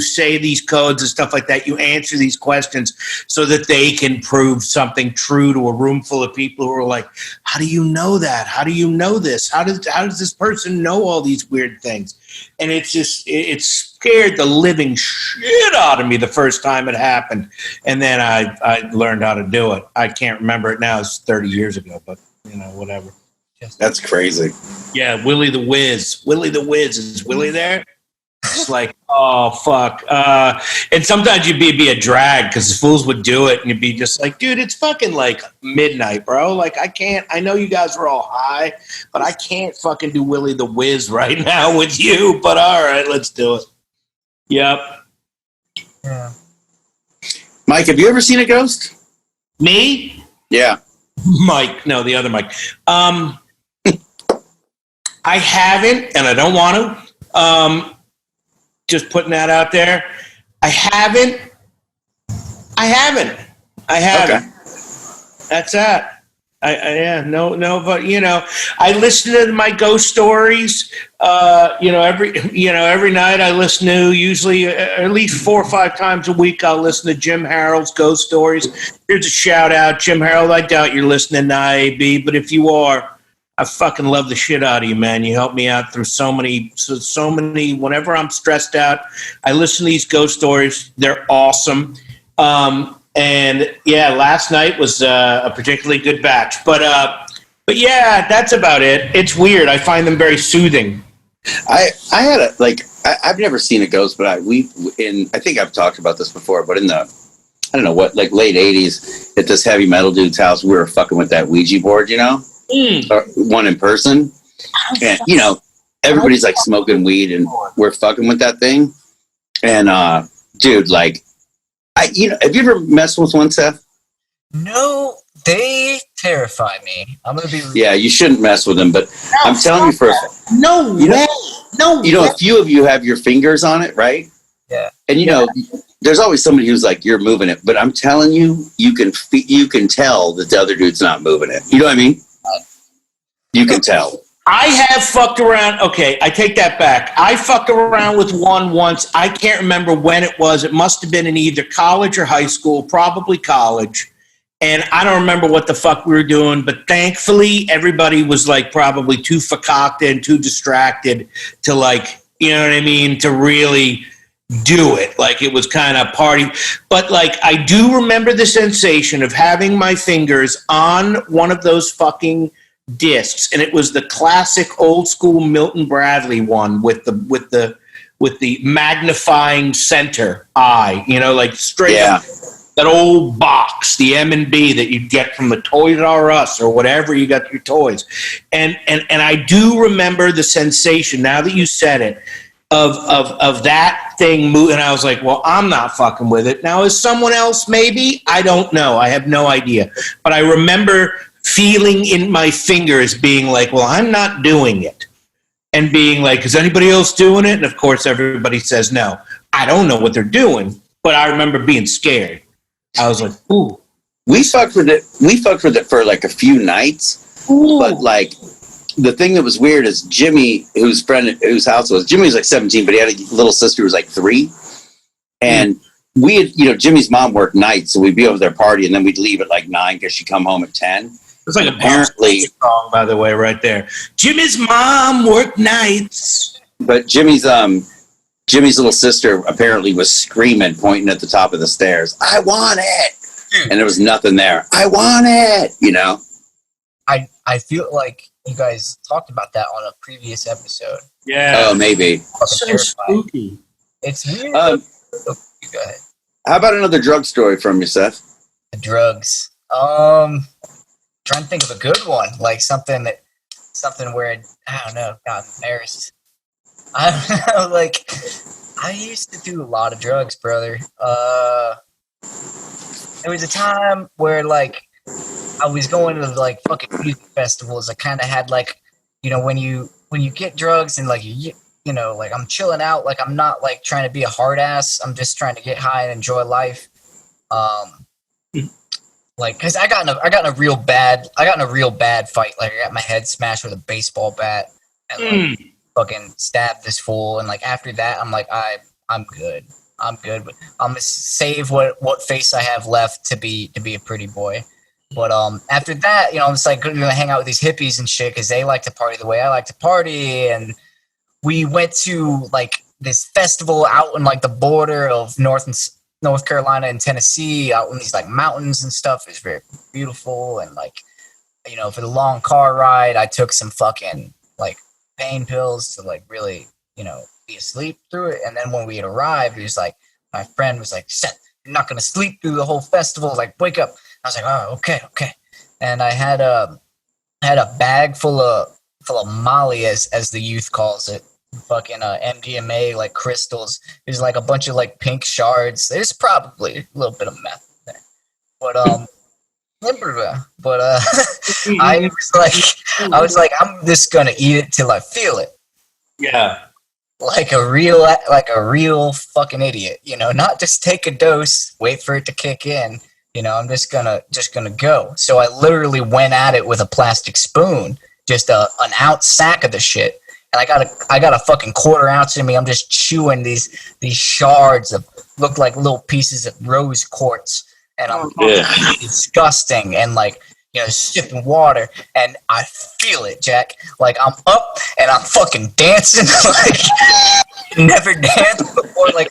say these codes and stuff like that. You answer these questions so that they can prove something true to a room full of people who are like, how do you know that? How do you know this? How does this person know all these weird things? And it's just, it scared the living shit out of me the first time it happened. And then I learned how to do it. I can't remember it now. It's 30 years ago, but whatever. That's crazy. Yeah, Willie the Wiz. Willie the Wiz. Is Willie there? It's like, oh, fuck. And sometimes you'd be a drag because the fools would do it, and you'd be just like, dude, it's fucking like midnight, bro. Like, I know you guys are all high, but I can't fucking do Willie the Wiz right now with you. But all right, let's do it. Yep. Yeah. Mike, have you ever seen a ghost? Me? Yeah. Mike. No, the other Mike. I haven't, and I don't want to. Just putting that out there. I haven't. Okay. That's that. But I listen to my ghost stories. Every night I listen to, usually at least 4 or 5 times a week. I'll listen to Jim Harold's ghost stories. Here's a shout out, Jim Harold. I doubt you're listening to IAB, but if you are, I fucking love the shit out of you, man. You help me out through so many. Whenever I'm stressed out, I listen to these ghost stories. They're awesome. And yeah, last night was a particularly good batch. But yeah, that's about it. It's weird. I find them very soothing. I had I've never seen a ghost, but I think I've talked about this before, but in the, I don't know what, like late 80s at this heavy metal dude's house, we were fucking with that Ouija board, or one in person. And, everybody's like smoking weed and we're fucking with that thing. And, dude, like, have you ever messed with one, Seth? No, they terrify me. I'm going to be... Yeah, you shouldn't mess with them, but I'm telling you No way. A few of you have your fingers on it, right? Yeah. And, there's always somebody who's like, you're moving it. But I'm telling you, you can tell that the other dude's not moving it. You know what I mean? You can tell. I have fucked around. Okay, I take that back. I fucked around with one once. I can't remember when it was. It must have been in either college or high school, probably college. And I don't remember what the fuck we were doing, but thankfully everybody was like probably too fakakta and too distracted to like, to really do it. Like it was kind of party. But like I do remember the sensation of having my fingers on one of those fucking discs, and it was the classic old school Milton Bradley one with the magnifying center eye, like straight up that old box, the M&B that you'd get from the Toys R Us or whatever you got your toys. And I do remember the sensation, now that you said it, of that thing moving. And I was like, well, I'm not fucking with it. Now, is someone else maybe? I don't know. I have no idea. But I remember feeling in my fingers being like, well, I'm not doing it. and being like, is anybody else doing it? And of course, everybody says no. I don't know what they're doing, but I remember being scared. I was like, ooh. We fucked with it for like a few nights, but like the thing that was weird is Jimmy, whose house was, Jimmy was like 17, but he had a little sister who was like 3, and we had, Jimmy's mom worked nights, so we'd be over there party, and then we'd leave at like 9 because she'd come home at 10. It's like apparently a song, by the way, right there. Jimmy's mom worked nights. But Jimmy's little sister apparently was screaming, pointing at the top of the stairs, "I want it!" And there was nothing there. I want it, I feel like you guys talked about that on a previous episode. Yeah. Oh, maybe. So spooky. It's weird. Go ahead. How about another drug story from you, Seth? The drugs. Trying to think of a good one, like something where I don't know, got embarrassed. I don't know, like I used to do a lot of drugs, brother. There was a time where like I was going to like fucking music festivals. I kind of had like, when you get drugs and like like I'm chilling out, like I'm not like trying to be a hard ass. I'm just trying to get high and enjoy life. Like, cause I got in a real bad fight. Like I got my head smashed with a baseball bat and like, fucking stabbed this fool. And like after that, I'm like, I'm good. I'm good. But I'm gonna save what face I have left to be a pretty boy. But after that, I'm just like gonna hang out with these hippies and shit because they like to party the way I like to party. And we went to like this festival out in like the border of North Carolina and Tennessee, out in these like mountains and stuff. It's very beautiful. And like, for the long car ride, I took some fucking like pain pills to like really, be asleep through it. And then when we had arrived, it was like, my friend was like, Seth, you're not going to sleep through the whole festival. Like, wake up. I was like, oh, okay. And I had a bag full of Molly, as the youth calls it. Fucking MDMA, like crystals. There's like a bunch of like pink shards. There's probably a little bit of meth there, but I was like, I'm just gonna eat it till I feel it. Yeah, like a real fucking idiot. Not just take a dose, wait for it to kick in. I'm just gonna go. So I literally went at it with a plastic spoon, just an ounce sack of the shit. And I got a fucking quarter ounce in me. I'm just chewing these shards of look like little pieces of rose quartz, and I'm disgusting. And like sipping water, and I feel it, Jack. Like I'm up and I'm fucking dancing like never danced before. Like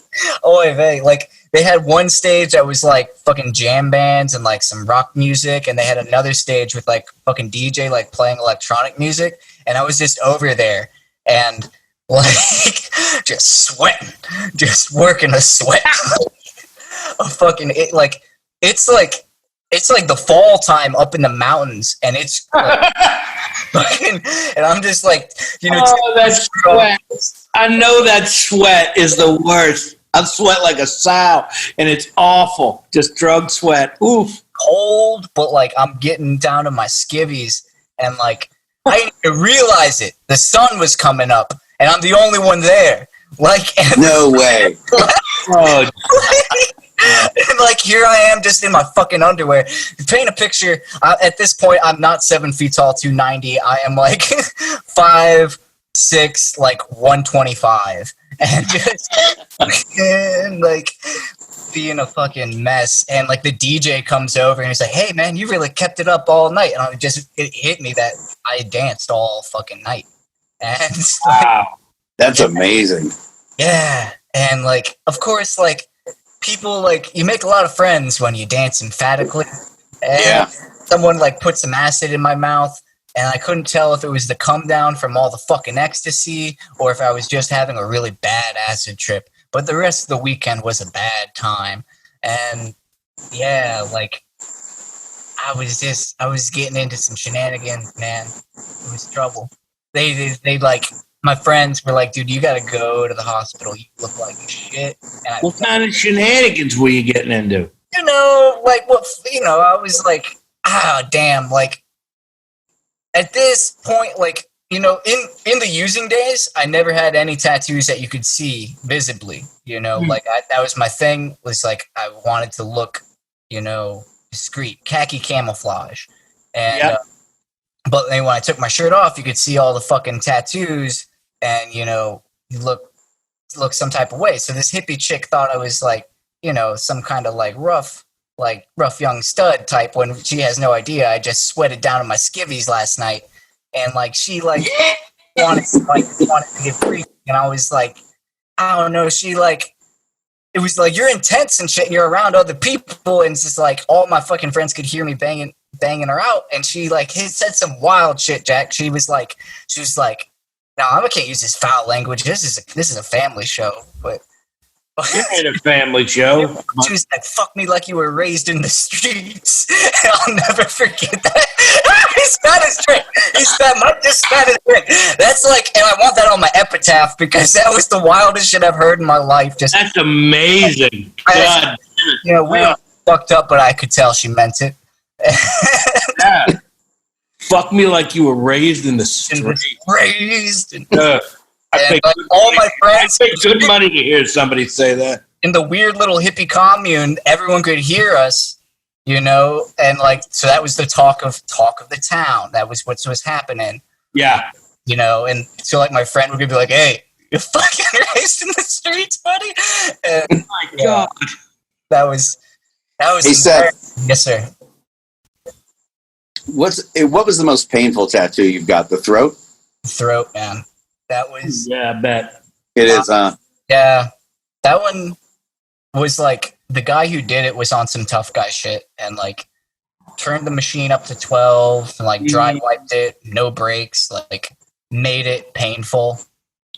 like they had one stage that was like fucking jam bands and like some rock music, and they had another stage with like fucking DJ like playing electronic music, and I was just over there. And like just sweating, just working a sweat. It's like the fall time up in the mountains, and it's like, fucking, and I'm just like, that sweat. I know that sweat is the worst. I sweat like a sow, and it's awful. Just drug sweat. Oof. Cold, but like I'm getting down to my skivvies, and like I didn't even realize it. The sun was coming up, and I'm the only one there. Like, no way. Oh. And like here I am, just in my fucking underwear. Paint a picture. At this point, I'm not 7 feet tall, 290. I am like 5'6", like 125, and just and like being a fucking mess. And like the DJ comes over and he's like, "Hey man, you really kept it up all night." And it hit me that I danced all fucking night. And wow, that's amazing. Yeah, and like of course, like people, like you make a lot of friends when you dance emphatically. And someone like put some acid in my mouth, and I couldn't tell if it was the come down from all the fucking ecstasy or if I was just having a really bad acid trip. But the rest of the weekend was a bad time. And yeah, like I was getting into some shenanigans, man. It was trouble. They like, my friends were like, "Dude, you gotta go to the hospital. You look like shit." And what kind of shenanigans were you getting into? Like what? I was like, damn. Like at this point, like you know, in the using days, I never had any tattoos that you could see visibly. You know, like that was my thing. Was like I wanted to look, you know, discreet, khaki camouflage, and but then when I took my shirt off, you could see all the fucking tattoos, and you know, you look some type of way. So this hippie chick thought I was like, you know, some kind of like rough young stud type, when she has no idea I just sweated down in my skivvies last night, and like she like wanted to get free, and I was like, I don't know, she like, it was like, you're intense and shit, you're around other people, and it's just like all my fucking friends could hear me banging her out, and she like said some wild shit, Jack. She was like, no, I can't use this foul language. This is a family show, but it ain't a family show. She was like, "Fuck me like you were raised in the streets." I'll never forget that. He spat his drink. Mike just spat his drink. That's like, and I want that on my epitaph because that was the wildest shit I've heard in my life. That's amazing. God. You know, we fucked up, but I could tell she meant it. Yeah. Fuck me like you were raised in the streets. Raised. I paid like all my friends. I paid good money to hear somebody say that. In the weird little hippie commune, everyone could hear us, you know, and like, so that was the talk of the town. That was what was happening. Yeah. You know, and so like my friend would be like, "Hey, you're fucking raised in the streets, buddy." And, oh my God. That was. Hey, Seth. Yes, sir. What was the most painful tattoo you've got? The throat? Throat, man. That was. Yeah, I bet. It is, huh? Yeah. That one was like, the guy who did it was on some tough guy shit and like turned the machine up to 12 and like dry wiped it, no breaks, like made it painful,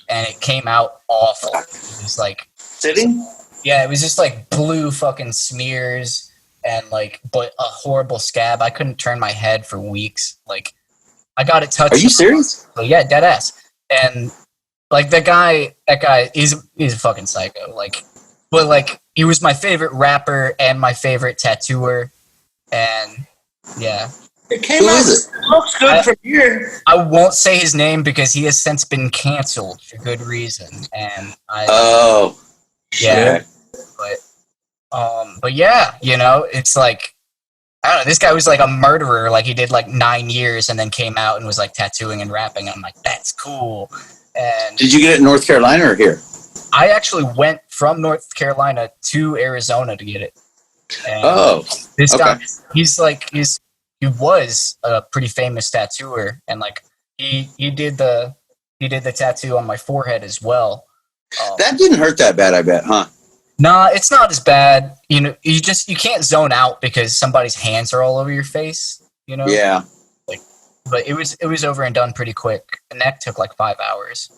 and it came out awful. It was like. Sitting? Yeah, it was just like blue fucking smears. And like, but a horrible scab. I couldn't turn my head for weeks. Like, I got it touched. Are you serious? So, yeah, dead ass. And like that guy he's a fucking psycho. Like, but like, he was my favorite rapper and my favorite tattooer. And yeah, it came out. It looks good from here. I won't say his name because he has since been canceled for good reason. And yeah, but yeah, you know, it's like, I don't know, this guy was like a murderer, like he did like 9 years and then came out and was like tattooing and rapping. I'm like, that's cool. And did you get it in North Carolina or here? I actually went from North Carolina to Arizona to get it. And this guy, he was a pretty famous tattooer, and like he did the tattoo on my forehead as well. That didn't hurt that bad, I bet, huh? Nah, it's not as bad. You know, you can't zone out because somebody's hands are all over your face. You know. Yeah. Like, but it was over and done pretty quick. The neck took like 5 hours.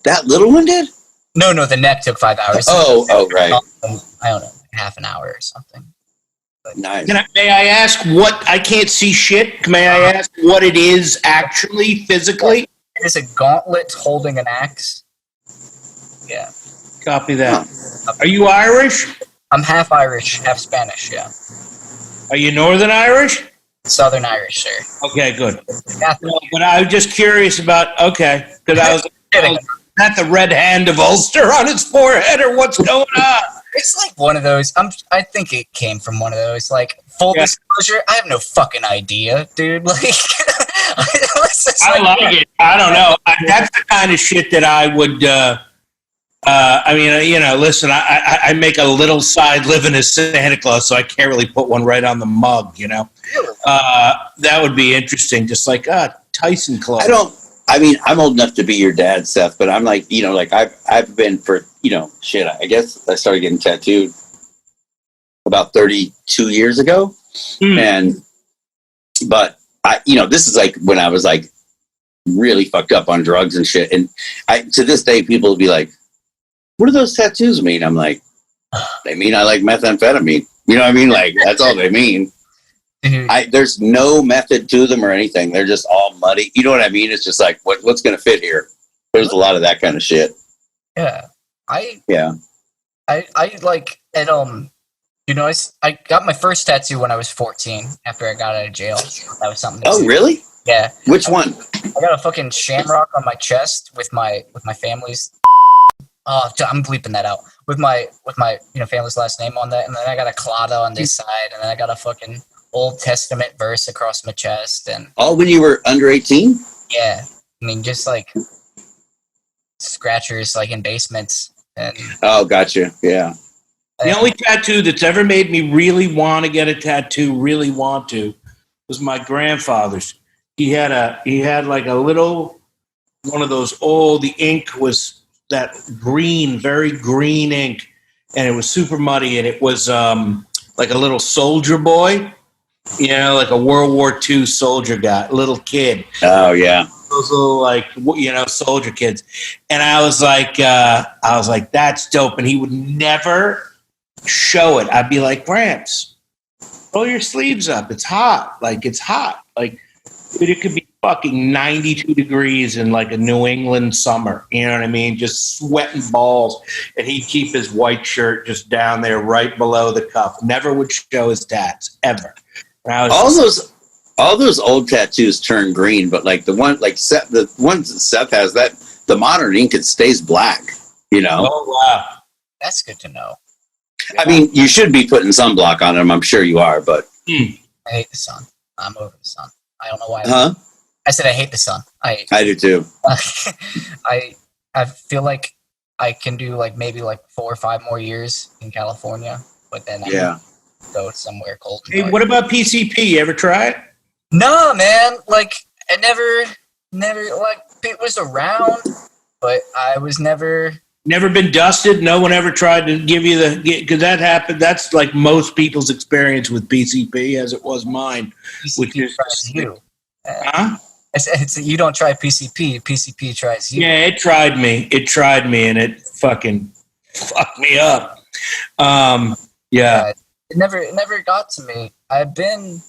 That little one did? No, the neck took 5 hours. Right. I don't know, half an hour or something. But, nice. May I ask what? I can't see shit. May I ask what it is actually, physically? It is a gauntlet holding an axe. Yeah. Copy that. Are you Irish? I'm half Irish, half Spanish, yeah. Are you Northern Irish? Southern Irish, sir. Okay, good. No, but I was just curious about, because I was not the red hand of Ulster on his forehead, or what's going on? It's like one of those, I think it came from one of those, like, full disclosure, I have no fucking idea, dude. Like, I like it. I don't know. That's the kind of shit that I would... I mean, you know, listen, I make a little side living as Santa Claus, so I can't really put one right on the mug, you know. That would be interesting, just like Tyson clothes. I'm old enough to be your dad, Seth, but I'm like, you know, like I've been for, you know, shit, I guess I started getting tattooed about 32 years ago. But I, you know, this is like when I was like really fucked up on drugs and shit. And to this day, people will be like, what do those tattoos mean? I'm like, they mean I like methamphetamine. You know what I mean? Like, that's all they mean. There's no method to them or anything. They're just all muddy. You know what I mean? It's just like, what's going to fit here? There's a lot of that kind of shit. Yeah. I like, and, you know, I got my first tattoo when I was 14 after I got out of jail. That was something. Oh, really? Yeah. Which one? I got a fucking shamrock on my chest with my family's. Oh, I'm bleeping that out. With my family's last name on that, and then I got a clada on this side, and then I got a fucking Old Testament verse across my chest, and all when you were under 18. Yeah, I mean, just like scratchers, like in basements. And oh, gotcha. Yeah. The only tattoo that's ever made me really want to get a tattoo, was my grandfather's. He had like a little one of those old. The ink was that green, very green ink, and it was super muddy, and it was like a little soldier boy, like a World War II soldier guy, little kid. Oh yeah, those little soldier kids. And I was like, that's dope. And he would never show it. I'd be like, Gramps, roll your sleeves up. It's hot. It's hot. Dude, it could be fucking 92 degrees in like a New England summer. You know what I mean? Just sweating balls. And he'd keep his white shirt just down there right below the cuff. Never would show his tats, ever. And I was all those old tattoos turn green, but like the ones that Seth has, that the modern ink, it stays black, Oh, wow. That's good to know. I mean, you should be putting sunblock on them. I'm sure you are, but I hate the sun. I'm over the sun. I don't know why. Huh? I said I hate the sun. I do too. I feel like I can do maybe 4 or 5 more years in California, but then I go somewhere cold. Hey, what about PCP? You ever try it? No, man. I never it was around, but I was never been dusted. No one ever tried to give you because that happened. That's like most people's experience with PCP, as it was mine. PCP which is tries you. Huh? It's you don't try PCP. PCP tries you. Yeah, it tried me. And it fucking fucked me up. Yeah. It never got to me. I don't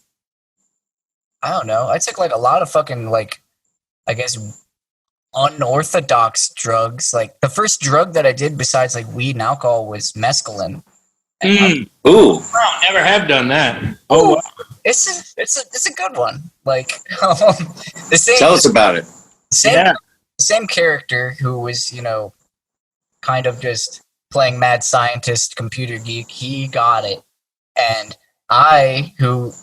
know. I took a lot of fucking I guess unorthodox drugs. The first drug that I did besides weed and alcohol was mescaline. Ooh. I never have done that. Oh, wow. It's a good one. The same. Tell us about it. The same character who was kind of just playing mad scientist, computer geek. He got it, and I, who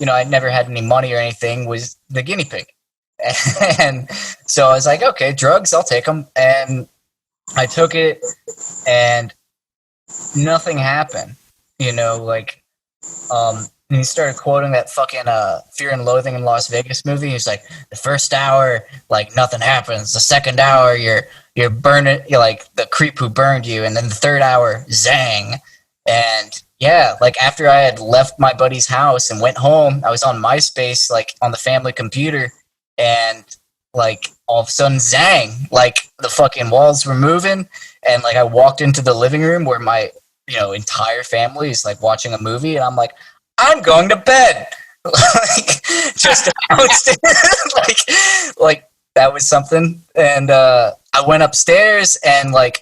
I'd never had any money or anything, was the guinea pig. And so I was like, okay, drugs, I'll take them. And I took it, and nothing happened. And he started quoting that fucking Fear and Loathing in Las Vegas movie. He's like, the first hour, nothing happens. The second hour, you're burning, you're like the creep who burned you. And then the third hour, zang. And yeah, after I had left my buddy's house and went home, I was on MySpace, on the family computer, and all of a sudden, zang, the fucking walls were moving, and I walked into the living room where my entire family is watching a movie, and I'm like, I'm going to bed. Just announced it. That was something. And I went upstairs, and I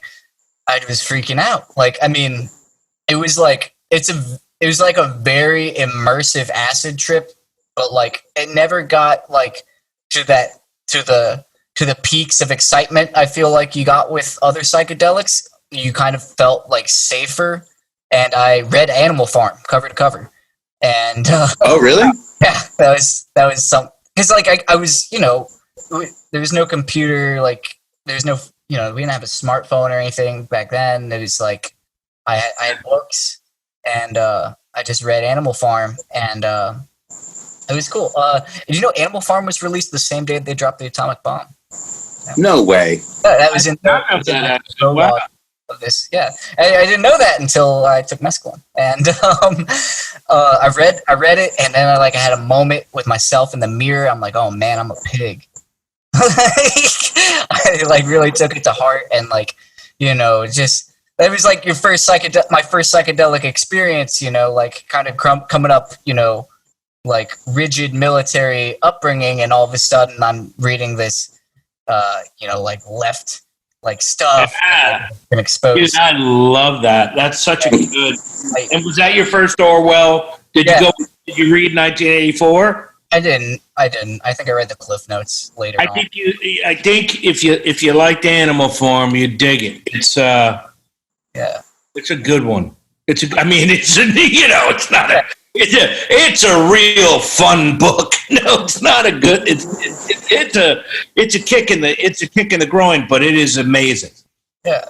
was freaking out. I mean, it was it was a very immersive acid trip, but it never got to the peaks of excitement I feel like you got with other psychedelics. You kind of felt safer, and I read Animal Farm cover to cover. And oh, really? Yeah, that was some, because I was there was no computer, there was no we didn't have a smartphone or anything back then. It was I had books, and I just read Animal Farm, and it was cool. Did you know Animal Farm was released the same day they dropped the atomic bomb? No way. That was in the of this. Yeah, I didn't know that until I took mescaline, and I read it, and then I had a moment with myself in the mirror. I'm like, oh man, I'm a pig. I really took it to heart, and just that was your first my first psychedelic experience. Kind of coming up, rigid military upbringing, and all of a sudden I'm reading this, left. Stuff and exposed. Dude, I love that. That's such a good. And was that your first Orwell? Did you read 1984? I didn't. I think I read the Cliff Notes later on. I think if you liked Animal Farm, you'd dig it. It's a good one. It's a real fun book. No, it's not a good. It's a kick in the groin, but it is amazing. Yeah.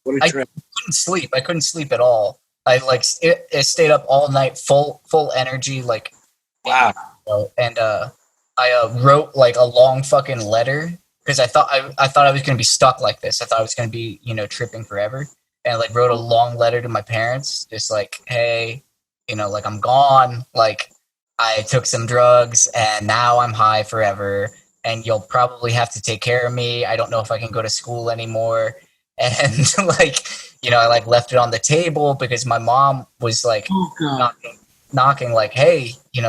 What a I trip. couldn't sleep. I couldn't sleep at all. I stayed up all night, full energy, like. Wow. And I wrote like a long fucking letter because I thought I was gonna be stuck like this. I thought I was gonna be tripping forever. And I, like, wrote a long letter to my parents, just like, hey, like, I'm gone. Like, I took some drugs and now I'm high forever. And you'll probably have to take care of me. I don't know if I can go to school anymore. And like, I like left it on the table because my mom was like knocking like, hey, you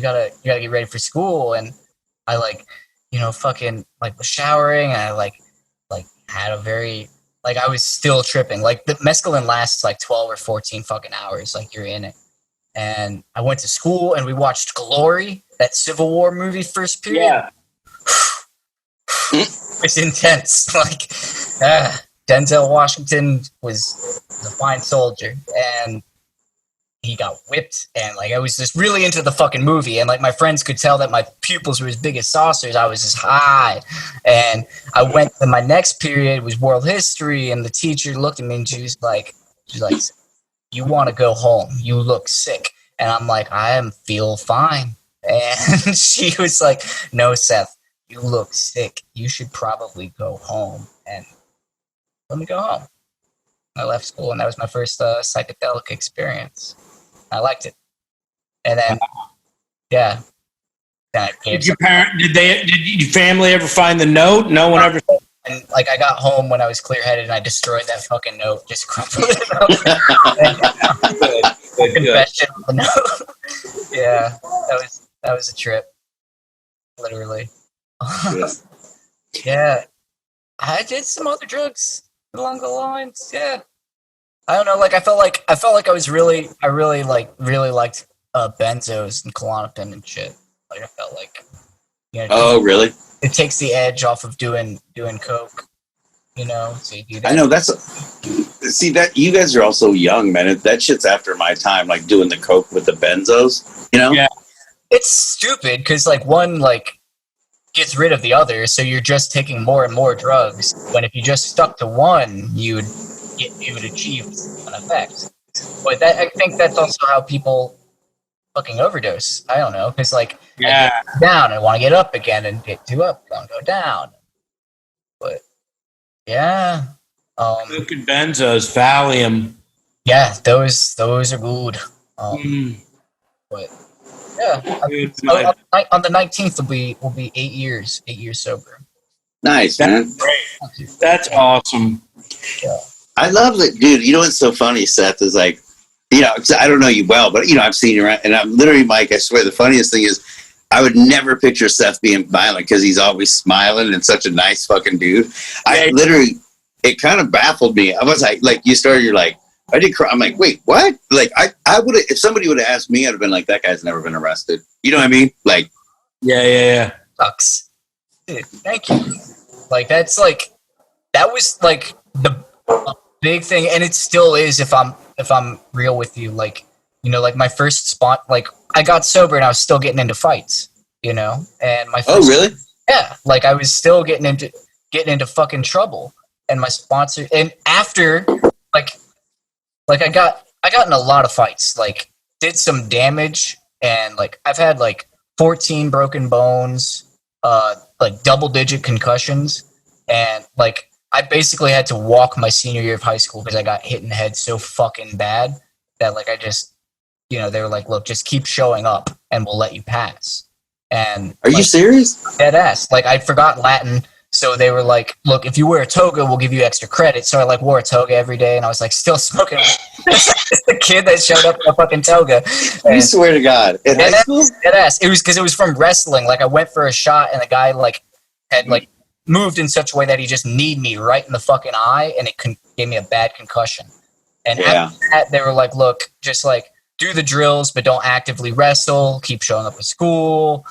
gotta get ready for school. And I like, fucking like was showering and I like had a very, like, I was still tripping. Like, the mescaline lasts like 12 or 14 fucking hours. Like, you're in it. And I went to school and we watched Glory, that Civil War movie, first period. Yeah. It was intense. Like, Denzel Washington was a fine soldier. And he got whipped. And, like, I was just really into the fucking movie. And, like, my friends could tell that my pupils were as big as saucers. I was just high. And I went to my next period was world history. And the teacher looked at me and she's like, you want to go home. You look sick. And I'm like, I feel fine. And she was like, no, Seth, you look sick. You should probably go home. And let me go home. I left school, and that was my first psychedelic experience. I liked it. And then, yeah. Then Did your family ever find the note? No one ever. And like, I got home when I was clear-headed, and I destroyed that fucking note. Just crumpled it up. Good. Confession of the note. Yeah, that was a trip. Literally. Yeah, I did some other drugs along the lines. Yeah, I don't know. Like, I felt like I really liked benzos and Klonopin and shit. Like, I felt like, Oh, really? it takes the edge off of doing coke. So you do that. I know see that you guys are all so young, man. That shit's after my time, like doing the coke with the benzos. Yeah. It's stupid because like one like gets rid of the other, so you're just taking more and more drugs. When if you just stuck to one, you would achieve an effect. But I think that's also how people fucking overdose. I don't know, because like I get down and want to get up again and get too up, don't go down. But yeah, Coke and benzos, Valium. yeah, those are good. But yeah, on the 19th will be 8 years sober. Nice, man. Great. That's awesome. Yeah. I love it, dude. You know what's so funny, Seth, is like, 'cause I don't know you well, but I've seen you around, and I'm literally, Mike, I swear, the funniest thing is I would never picture Seth being violent because he's always smiling and such a nice fucking dude. It kind of baffled me. I was like you started, you're like, I did cry. I'm like, wait, what? Like, I would have, if somebody would have asked me, I'd have been like, that guy's never been arrested. You know what I mean? Like, yeah. Sucks. Dude, thank you. Like, that was like the big thing, and it still is if I'm real with you. Like, like my first spot, like I got sober and I was still getting into fights, and my first, oh, really? Yeah, like I was still getting into fucking trouble, and my sponsor, and after like I got in a lot of fights, like did some damage, and like I've had like 14 broken bones, like double-digit concussions, and like I basically had to walk my senior year of high school because I got hit in the head so fucking bad that like I just, they were like, look, just keep showing up and we'll let you pass. And are you serious? Dead ass. Like, I forgot Latin. So they were like, look, if you wear a toga, we'll give you extra credit. So I like wore a toga every day, and I was like still smoking. The kid that showed up in a fucking toga. You swear to God. In high school? Dead ass. It was because it was from wrestling. Like, I went for a shot, and the guy like had like moved in such a way that he just kneed me right in the fucking eye, and it gave me a bad concussion. And after that, they were like, look, just like do the drills, but don't actively wrestle, keep showing up at school.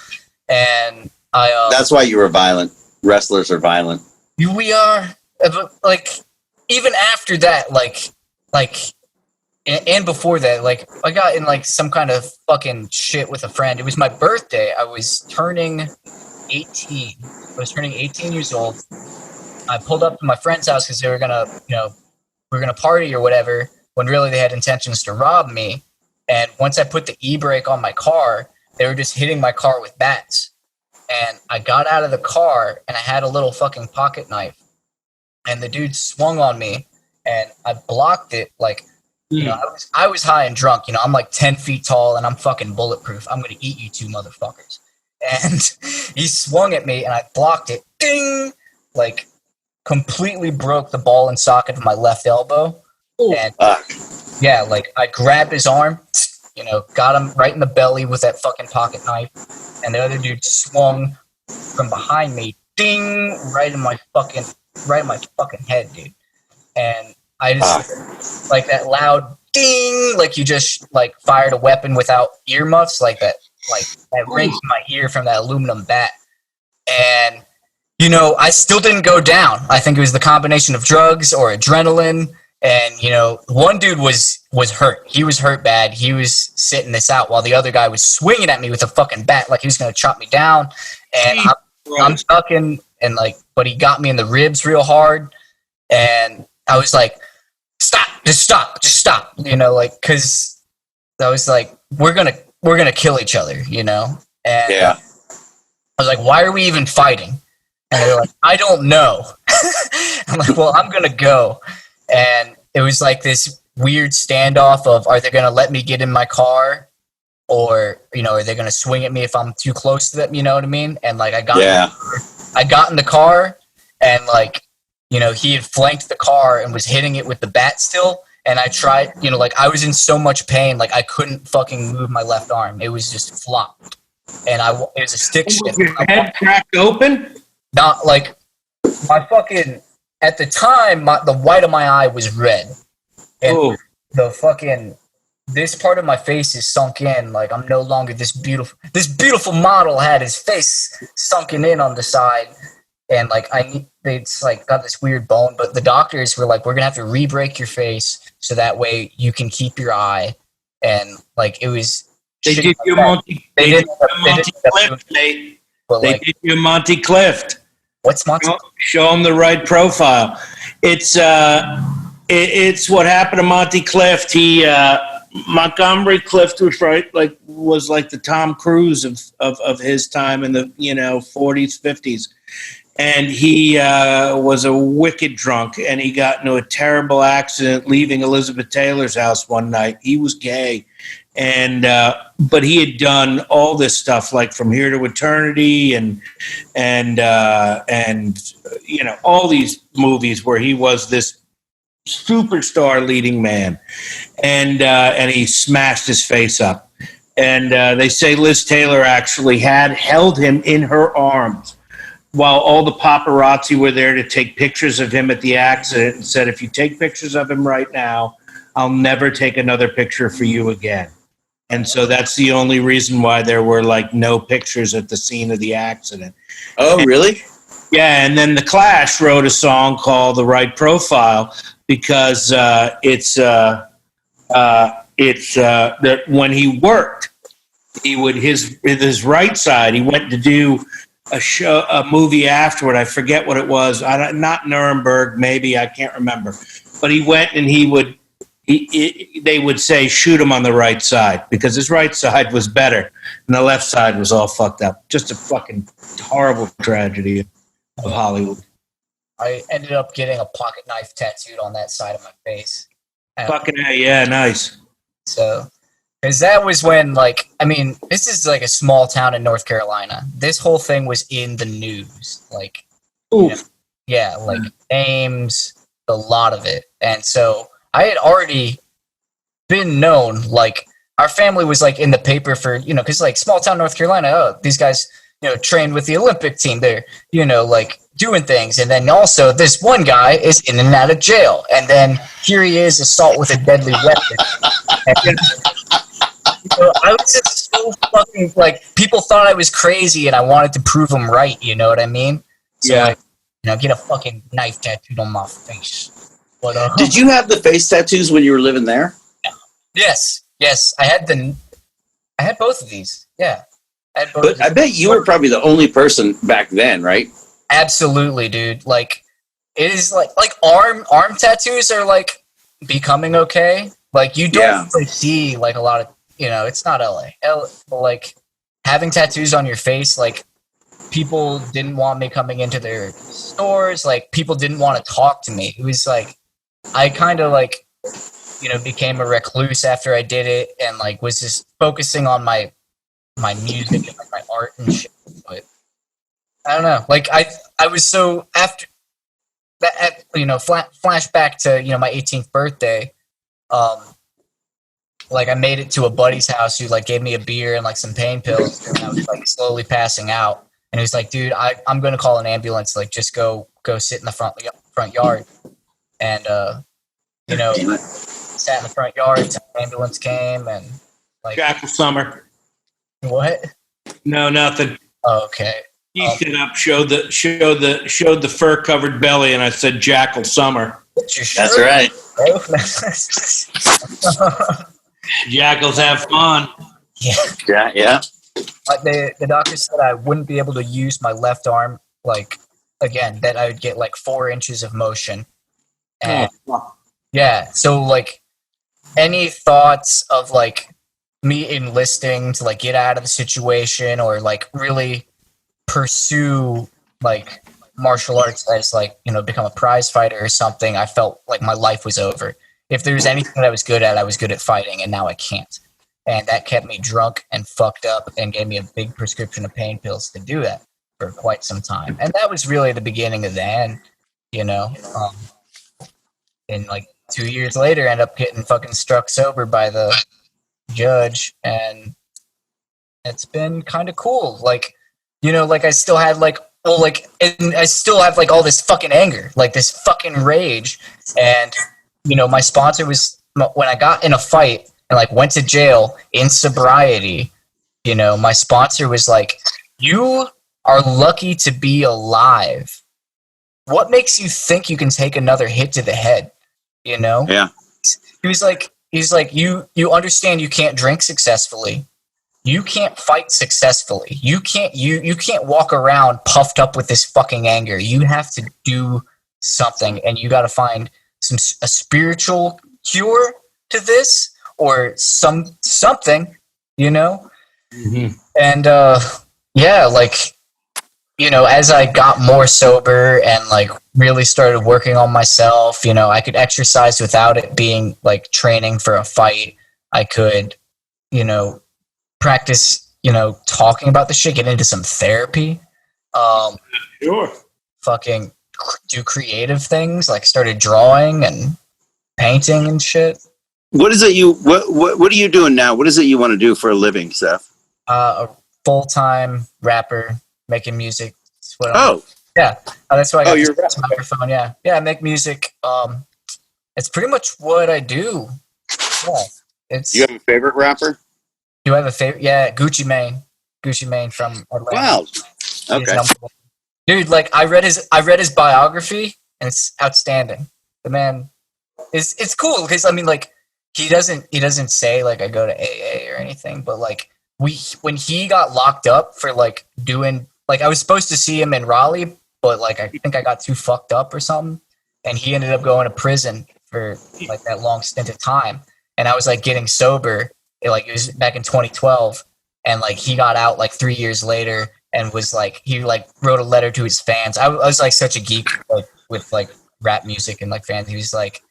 And that's why you were violent. Wrestlers are violent. We are, but like, even after that, and before that, like, I got in like some kind of fucking shit with a friend. It was my birthday. I was turning 18. I was turning 18 years old. I pulled up to my friend's house because they were gonna, we were gonna party or whatever, when really they had intentions to rob me. And once I put the e-brake on my car, they were just hitting my car with bats. And I got out of the car and I had a little fucking pocket knife. And the dude swung on me and I blocked it. Like, I was high and drunk. I'm like 10 feet tall and I'm fucking bulletproof. I'm going to eat you two motherfuckers. And he swung at me and I blocked it. Ding! Like, completely broke the ball and socket of my left elbow. Ooh. And yeah, like, I grabbed his arm, got him right in the belly with that fucking pocket knife. And the other dude swung from behind me, ding, right in my fucking head, dude. And I just, like that loud ding, like you just like fired a weapon without earmuffs, like that rings in my ear from that aluminum bat. And, I still didn't go down. I think it was the combination of drugs or adrenaline. And, one dude was hurt. He was hurt bad. He was sitting this out while the other guy was swinging at me with a fucking bat like he was going to chop me down. And I'm ducking and but he got me in the ribs real hard. And I was like, just stop. Cause I was like, we're going to kill each other, And yeah. I was like, why are we even fighting? And they were like, I don't know. I'm like, well, I'm going to go. And it was like this weird standoff of, are they going to let me get in my car? Or, are they going to swing at me if I'm too close to them? You know what I mean? And I got in the car and he had flanked the car and was hitting it with the bat still. And I tried, I was in so much pain, I couldn't fucking move my left arm. It was just flopped. And it was a stick shift. Your head cracked open? Not my fucking, at the time, the white of my eye was red. And this part of my face is sunk in. I'm no longer this beautiful model had his face sunken in on the side. And it's got this weird bone, but the doctors were like, we're gonna have to re-break your face so that way you can keep your eye. And it was. They did you Monty. They did Clift. They did you Monty Clift. What's Monty? Show them the right profile. It's what happened to Monty Clift. He Montgomery Clift was like the Tom Cruise of his time in the 40s, 50s. And he was a wicked drunk, and he got into a terrible accident leaving Elizabeth Taylor's house one night. He was gay, and but he had done all this stuff From Here to Eternity, and all these movies where he was this superstar leading man, and he smashed his face up. And they say Liz Taylor actually had held him in her arms while all the paparazzi were there to take pictures of him at the accident, and said, if you take pictures of him right now, I'll never take another picture for you again. And so that's the only reason why there were no pictures at the scene of the accident. Oh, really? Yeah, and then The Clash wrote a song called The Right Profile because it's that when he worked, he would his right side, he went to do a movie afterward. I forget what it was. Not Nuremberg, maybe, I can't remember. But he went and they would say shoot him on the right side because his right side was better and the left side was all fucked up. Just a fucking horrible tragedy of Hollywood. I ended up getting a pocket knife tattooed on that side of my face. Fucking A, yeah, nice. So, because that was when, this is a small town in North Carolina. This whole thing was in the news. Names, a lot of it. And so I had already been known, our family was in the paper for, because small town North Carolina, these guys, trained with the Olympic team. They're, doing things. And then also this one guy is in and out of jail. And then here he is, assault with a deadly weapon. I was just so fucking, like, people thought I was crazy and I wanted to prove them right, you know what I mean? So, Yeah. like, get a fucking knife tattooed on my face. But, Did you have the face tattoos when you were living there? Yes. I had both of these. Yeah. But I bet you were probably the only person back then, right? Absolutely, dude. Like, it is like arm tattoos are like becoming okay. Like, you don't really see like a lot of, it's not LA. But like having tattoos on your face, like people didn't want me coming into their stores. Like people didn't want to talk to me. It was like, I kind of like, became a recluse after I did it and like was just focusing on my music and like my art and shit. But I don't know. Like I was so after that, flashback to, my 18th birthday. Like I made it to a buddy's house who like gave me a beer and like some pain pills and I was like slowly passing out. And he was like, dude, I'm going to call an ambulance. Like just go sit in the front yard. And, sat in the front yard until the ambulance came and like Jackal Summer. What? No, nothing. Oh, okay. He stood up, showed the fur covered belly, and I said Jackal Summer. That's right. Jackals have fun. Yeah. The doctor said I wouldn't be able to use my left arm, like, again, that I would get like 4 inches of motion. And yeah, so like any thoughts of like me enlisting to like get out of the situation or like really pursue like martial arts as like, become a prize fighter or something, I felt like my life was over. If there was anything that I was good at, I was good at fighting, and now I can't. And that kept me drunk and fucked up and gave me a big prescription of pain pills to do that for quite some time. And that was really the beginning of the end, and like 2 years later, end up getting fucking struck sober by the judge, and it's been kind of cool. Like, like I still had like, and I still have like all this fucking anger, like this fucking rage, and my sponsor was when I got in a fight and like went to jail in sobriety. My sponsor was like, "You are lucky to be alive. What makes you think you can take another hit to the head?" Yeah. He's like, you understand you can't drink successfully. You can't fight successfully. You can't walk around puffed up with this fucking anger. You have to do something, and you got to find a spiritual cure to this or something, Mm-hmm. And as I got more sober and like really started working on myself, I could exercise without it being like training for a fight. I could, practice, talking about the shit, get into some therapy. Sure. Fucking do creative things, like started drawing and painting and shit. What is it what are you doing now? What is it you want to do for a living, Seth? A full-time rapper making music. Yeah. That's why I got you're this microphone. Yeah, I make music. It's pretty much what I do. Yeah, You have a favorite rapper? Do I have a favorite? Yeah, Gucci Mane from Atlanta. Wow. Okay. Dude, like I read his biography and it's outstanding. The man it's cool because I mean like he doesn't say like I go to AA or anything, but like when he got locked up for like doing like I was supposed to see him in Raleigh, but like I think I got too fucked up or something, and he ended up going to prison for like that long stint of time. And I was like getting sober, it was back in 2012, and like he got out like 3 years later and was like he like wrote a letter to his fans. I was like such a geek like with like rap music and like fans. He was like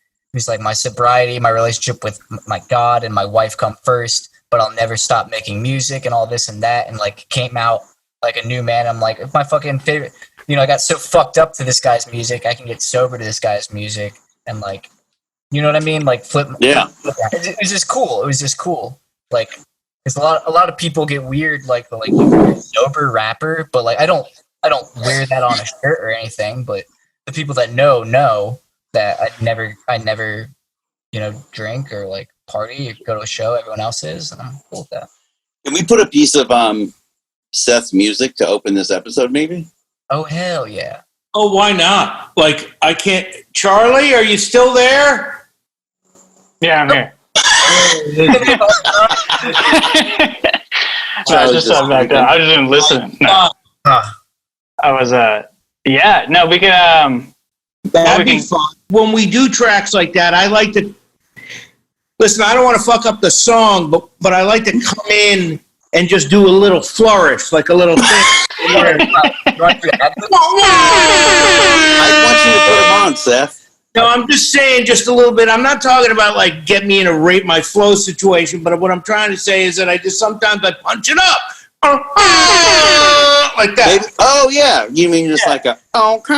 my sobriety, my relationship with my God and my wife come first, but I'll never stop making music and all this and that, and like came out like a new man. I'm like, if my fucking favorite, I got so fucked up to this guy's music, I can get sober to this guy's music, and like, you know what I mean? Like flip. Yeah. It was just cool. It was just cool. Like, because a lot of people get weird, like the sober rapper, but like I don't wear that on a shirt or anything. But the people that know that I never, drink or like party, you go to a show, everyone else is, and I'm cool with that. Can we put a piece of Seth's music to open this episode, maybe? Oh, hell yeah. Oh, why not? Like, I can't. Charlie, are you still there? Yeah, I'm here. So I just thought back there. I just didn't listen. No. I was yeah. No, we could That'd be fun. When we do tracks like that, I like to listen. I don't want to fuck up the song, but I like to come in and just do a little flourish, like a little thing. I want you to put them on, Seth. No, I'm just saying just a little bit. I'm not talking about like get me in a rate my flow situation, but what I'm trying to say is that I just sometimes I punch it up. Like that. Maybe, oh, yeah. You mean just like a, okay.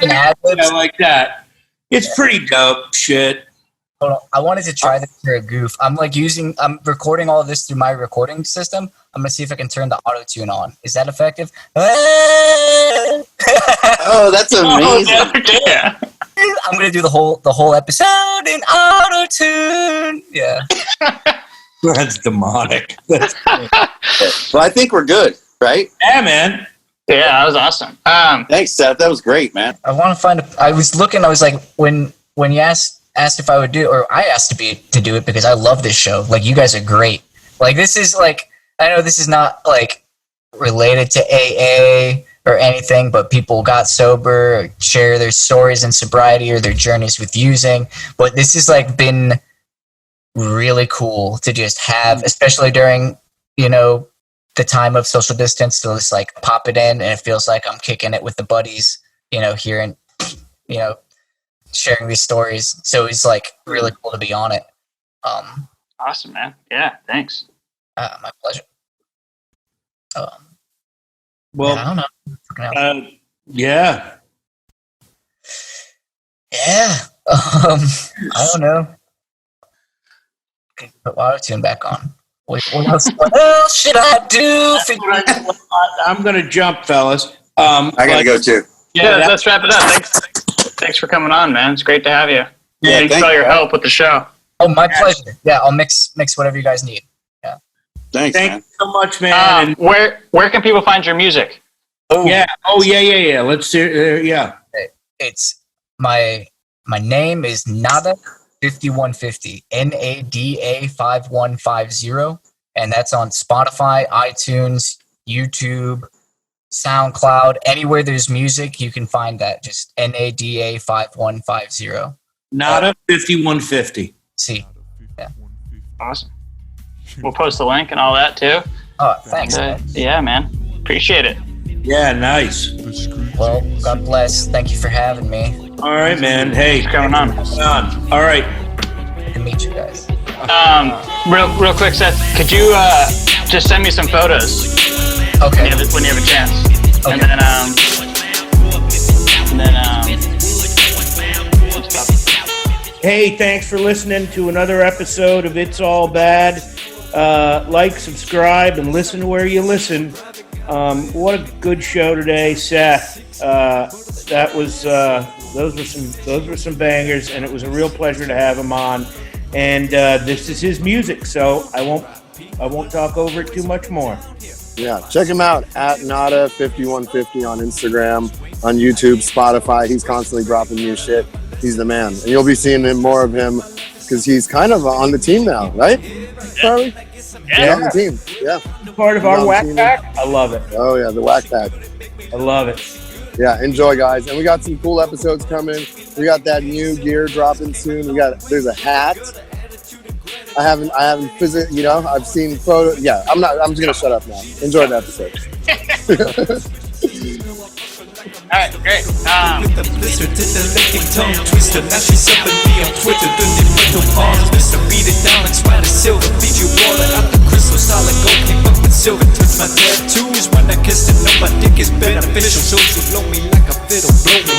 Yeah, like that. It's pretty dope shit. Hold on. I wanted to try this for a goof. I'm recording all of this through my recording system. I'm going to see if I can turn the auto-tune on. Is that effective? Oh, that's amazing. Oh, yeah. I'm going to do the whole episode in auto-tune. Yeah. That's demonic. Well, I think we're good, right? Yeah, man. Yeah, that was awesome. Thanks, Seth. That was great, man. I want to find I was like, when you asked if I would do it, or I asked to do it because I love this show. Like, you guys are great. Like, this is like, I know this is not like related to AA or anything, but people got sober, or share their stories in sobriety or their journeys with using. But this has like been really cool to just have, especially during, the time of social distance, to just like pop it in, and it feels like I'm kicking it with the buddies, hearing, sharing these stories. So it's like really cool to be on it. Awesome, man. Yeah, thanks. My pleasure. Well, I don't know. Yeah. Yeah. I don't know. Okay, put auto-tune back on. What else should I do? I'm going to jump, fellas. I got to go too. Yeah, let's wrap it up. Thanks for coming on, man. It's great to have you. Yeah, thanks for all your help with the show. Oh, my pleasure. Yeah, I'll mix whatever you guys need. Yeah. Thanks, man. Thank you so much, man. Where can people find your music? Oh yeah. Let's see. Yeah. It's my name is Nada5150, NADA5150, and that's on Spotify, iTunes, YouTube, SoundCloud, anywhere there's music, you can find that. Just NADA5150. Nada5150. See. Yeah. Awesome. We'll post the link and all that too. Oh, thanks. Yeah, man. Appreciate it. Yeah, nice. Well, God bless. Thank you for having me. All right, man. Hey, What's going on? All right. Good to meet you guys. Real quick, Seth, could you just send me some photos? Okay. When you have a chance. Okay. And then Hey, thanks for listening to another episode of It's All Bad. Like, subscribe, and listen to where you listen. What a good show today, Seth. Those were some bangers, and it was a real pleasure to have him on. And this is his music, so I won't talk over it too much more. Yeah, check him out at Nada5150 on Instagram, on YouTube, Spotify. He's constantly dropping new shit. He's the man, and you'll be seeing more of him because he's kind of on the team now, right, Charlie? Yeah. On the team. Yeah. Part of our whack pack. I love it. Oh yeah, the whack pack. I love it. Yeah, enjoy, guys. And we got some cool episodes coming. We got that new gear dropping soon. There's a hat. I haven't physically, I've seen photos. Yeah, I'm just gonna shut up now. Enjoy the episode. all right, great. With the blizzard, did the licking tongue twister. Now she's up and me on Twitter. Doing the mental arms, Mr. Beat it down and swat the silver. Feed you water out the crystal, solid gold. Came up with silver. Twist my tattoos when I kiss it. No, my dick is beneficial. So you blow me like a fiddle. Blow me